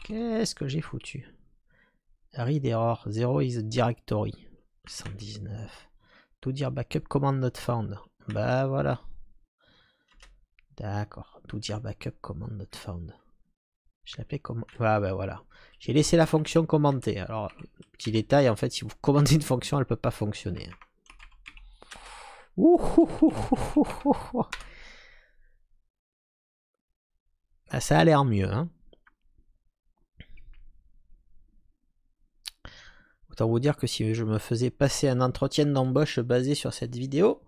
Qu'est-ce que j'ai foutu? Read error, 0 is a directory. 119. Tout dire backup command not found. Bah voilà. D'accord. Tout dire backup command not found. Je l'appelais comment? Ah bah voilà. J'ai laissé la fonction commenter. Alors, petit détail, en fait, si vous commandez une fonction, elle peut pas fonctionner. Ah, ça a l'air mieux, hein. Autant vous dire que si je me faisais passer un entretien d'embauche basé sur cette vidéo,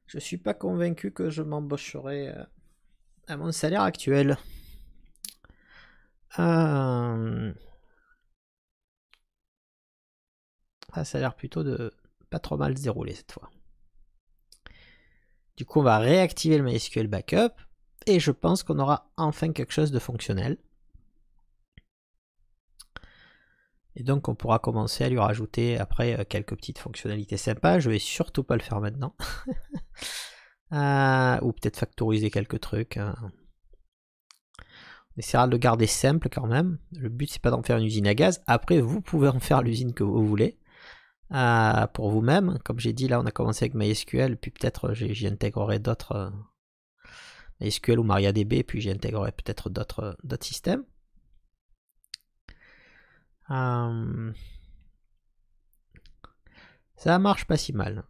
Je suis pas convaincu que je m'embaucherai à mon salaire actuel. Ah, ça a l'air plutôt de pas trop mal se dérouler cette fois. Du coup, on va réactiver le MySQL Backup et je pense qu'on aura enfin quelque chose de fonctionnel. Et donc, on pourra commencer à lui rajouter après quelques petites fonctionnalités sympas. Je vais surtout pas le faire maintenant. Ou peut-être factoriser quelques trucs. On essaiera de le garder simple quand même. Le but, c'est pas d'en faire une usine à gaz. Après, vous pouvez en faire l'usine que vous voulez. Pour vous-même. Comme j'ai dit, là, on a commencé avec MySQL. Puis peut-être j'y intégrerai d'autres MySQL ou MariaDB. Puis j'y intégrerai peut-être d'autres systèmes. Ça marche pas si mal.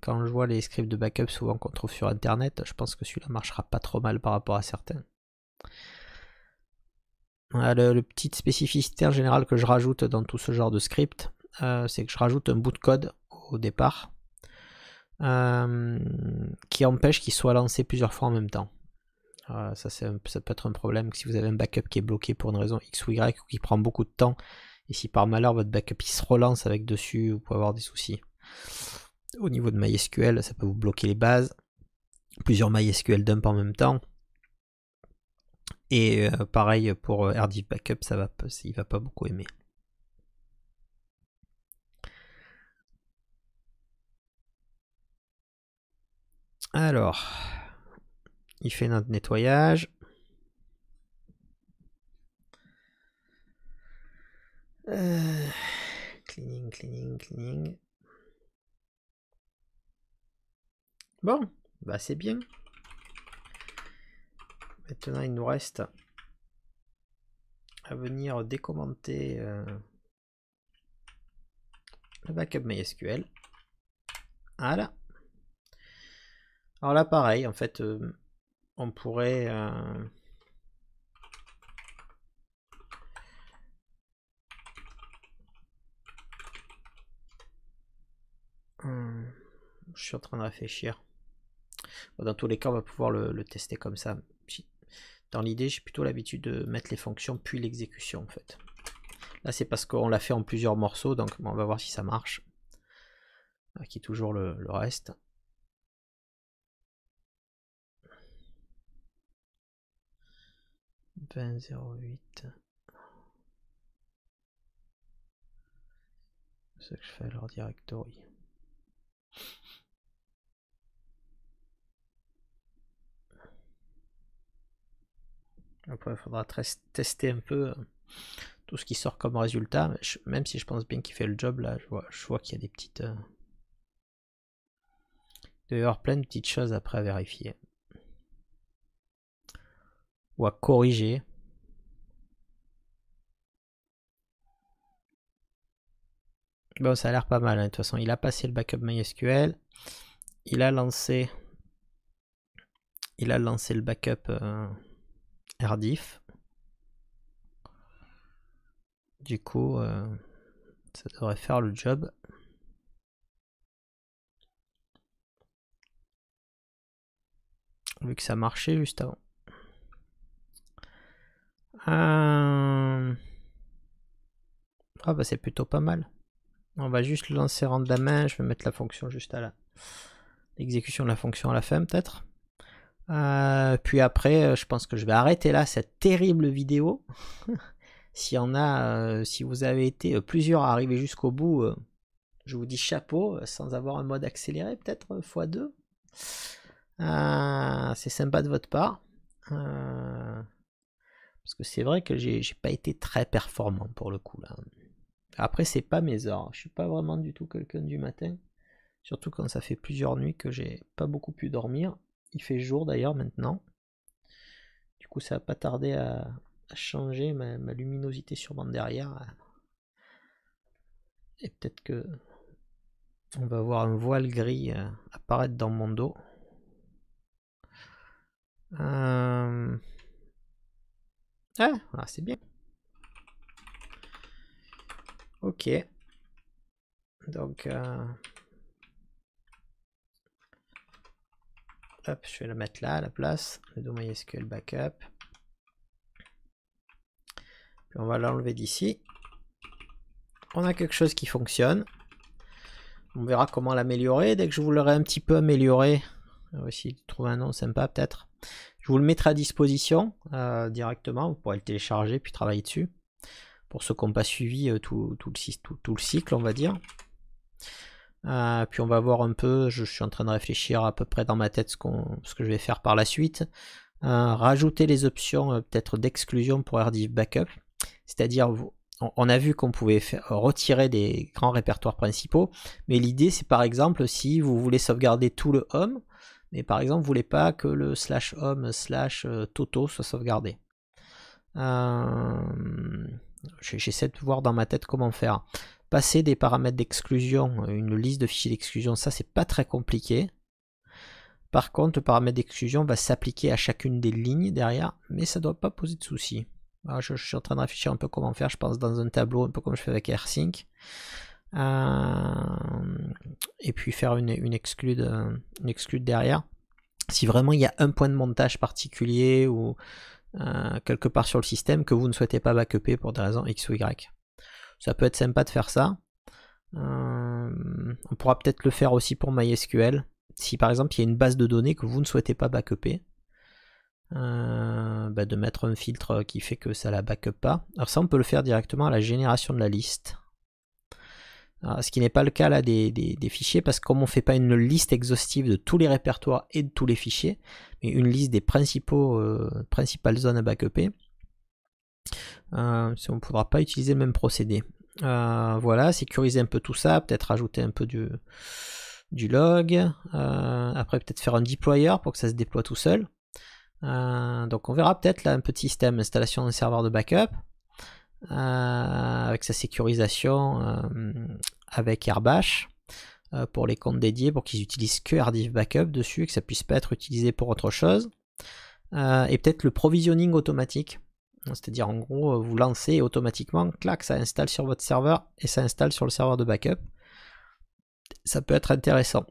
Quand je vois les scripts de backup souvent qu'on trouve sur internet, je pense que celui-là marchera pas trop mal par rapport à certains. Le petite spécificité en général que je rajoute dans tout ce genre de script, c'est que je rajoute un bout de code au départ qui empêche qu'il soit lancé plusieurs fois en même temps. Ça peut être un problème si vous avez un backup qui est bloqué pour une raison X ou Y ou qui prend beaucoup de temps. Et si par malheur votre backup il se relance avec dessus, vous pouvez avoir des soucis. Au niveau de MySQL, ça peut vous bloquer les bases. Plusieurs MySQL dump en même temps. Et pareil pour RDiff Backup, il va pas beaucoup aimer. Alors, il fait notre nettoyage. Cleaning. Bon, bah c'est bien. Maintenant, il nous reste à venir décommenter le backup MySQL. Voilà. Alors là, pareil, en fait, on pourrait... je suis en train de réfléchir. Dans tous les cas, on va pouvoir le tester comme ça. Dans l'idée, j'ai plutôt l'habitude de mettre les fonctions puis l'exécution en fait. Là, c'est parce qu'on l'a fait en plusieurs morceaux, donc bon, on va voir si ça marche. Qui est toujours le reste. C'est ce que je fais leur directory. Après, il faudra tester un peu tout ce qui sort comme résultat. Même si je pense bien qu'il fait le job, là, je vois qu'il y a des petites... il doit y avoir plein de petites choses après à vérifier. Ou à corriger. Bon, ça a l'air pas mal, hein. De toute façon, il a passé le backup MySQL. Il a lancé le backup RDiff. Du coup, ça devrait faire le job. Vu que ça marchait juste avant. Ah bah c'est plutôt pas mal. On va juste le lancer en de la main. Je vais mettre la fonction juste à l'exécution de la fonction à la fin peut-être. Puis après, je pense que je vais arrêter là cette terrible vidéo. S'il y en a, si vous avez été plusieurs à arriver jusqu'au bout, je vous dis chapeau, sans avoir un mode accéléré peut-être x2. C'est sympa de votre part. Parce que c'est vrai que j'ai pas été très performant pour le coup là. Après, c'est pas mes heures. Je suis pas vraiment du tout quelqu'un du matin. Surtout quand ça fait plusieurs nuits que j'ai pas beaucoup pu dormir. Il fait jour d'ailleurs maintenant. Du coup, ça va pas tarder à changer ma luminosité sûrement derrière. Et peut-être que on va voir un voile gris apparaître dans mon dos. Ah, voilà, c'est bien. Ok. Donc, Hop, je vais le mettre là à la place, le do MySQL backup. Puis on va l'enlever d'ici. On a quelque chose qui fonctionne. On verra comment l'améliorer. Dès que je vous l'aurai un petit peu amélioré, on va essayer de trouver un nom sympa peut-être. Je vous le mettrai à disposition directement. Vous pourrez le télécharger puis travailler dessus. Pour ceux qui n'ont pas suivi tout le cycle, on va dire. Puis on va voir un peu, je suis en train de réfléchir à peu près dans ma tête ce que je vais faire par la suite. Rajouter les options peut-être d'exclusion pour RDiff Backup. C'est-à-dire, on a vu qu'on pouvait retirer des grands répertoires principaux, mais l'idée c'est par exemple si vous voulez sauvegarder tout le home, mais par exemple vous voulez pas que le /home/toto soit sauvegardé. J'essaie de voir dans ma tête comment faire. Passer des paramètres d'exclusion, une liste de fichiers d'exclusion, ça c'est pas très compliqué. Par contre, le paramètre d'exclusion va s'appliquer à chacune des lignes derrière, mais ça doit pas poser de soucis. Alors, je suis en train de réfléchir un peu comment faire, je pense dans un tableau, un peu comme je fais avec AirSync. Et puis faire une exclude derrière. Si vraiment il y a un point de montage particulier ou quelque part sur le système que vous ne souhaitez pas backuper pour des raisons X ou Y. Ça peut être sympa de faire ça. On pourra peut-être le faire aussi pour MySQL. Si par exemple il y a une base de données que vous ne souhaitez pas backuper, de mettre un filtre qui fait que ça la backup pas. Alors ça on peut le faire directement à la génération de la liste. Alors, ce qui n'est pas le cas là des fichiers, parce que comme on ne fait pas une liste exhaustive de tous les répertoires et de tous les fichiers, mais une liste des principales zones à backuper, on ne pourra pas utiliser le même procédé. Voilà, sécuriser un peu tout ça, peut-être rajouter un peu du log, après peut-être faire un deployer pour que ça se déploie tout seul. Donc on verra peut-être là un petit système installation d'un serveur de backup avec sa sécurisation avec Airbash pour les comptes dédiés, pour qu'ils utilisent que RDiff Backup dessus et que ça puisse pas être utilisé pour autre chose, et peut-être le provisioning automatique, c'est-à-dire en gros vous lancez et automatiquement clac, ça installe sur votre serveur et ça installe sur le serveur de backup. Ça peut être intéressant.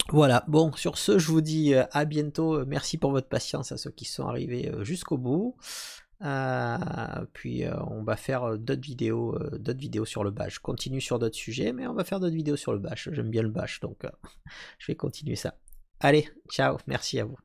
Voilà, bon, sur ce, je vous dis à bientôt. Merci pour votre patience à ceux qui sont arrivés jusqu'au bout. Puis on va faire d'autres vidéos sur le bash. Je continue sur d'autres sujets, mais on va faire d'autres vidéos sur le bash. J'aime bien le bash, donc je vais continuer ça. Allez, ciao, merci à vous.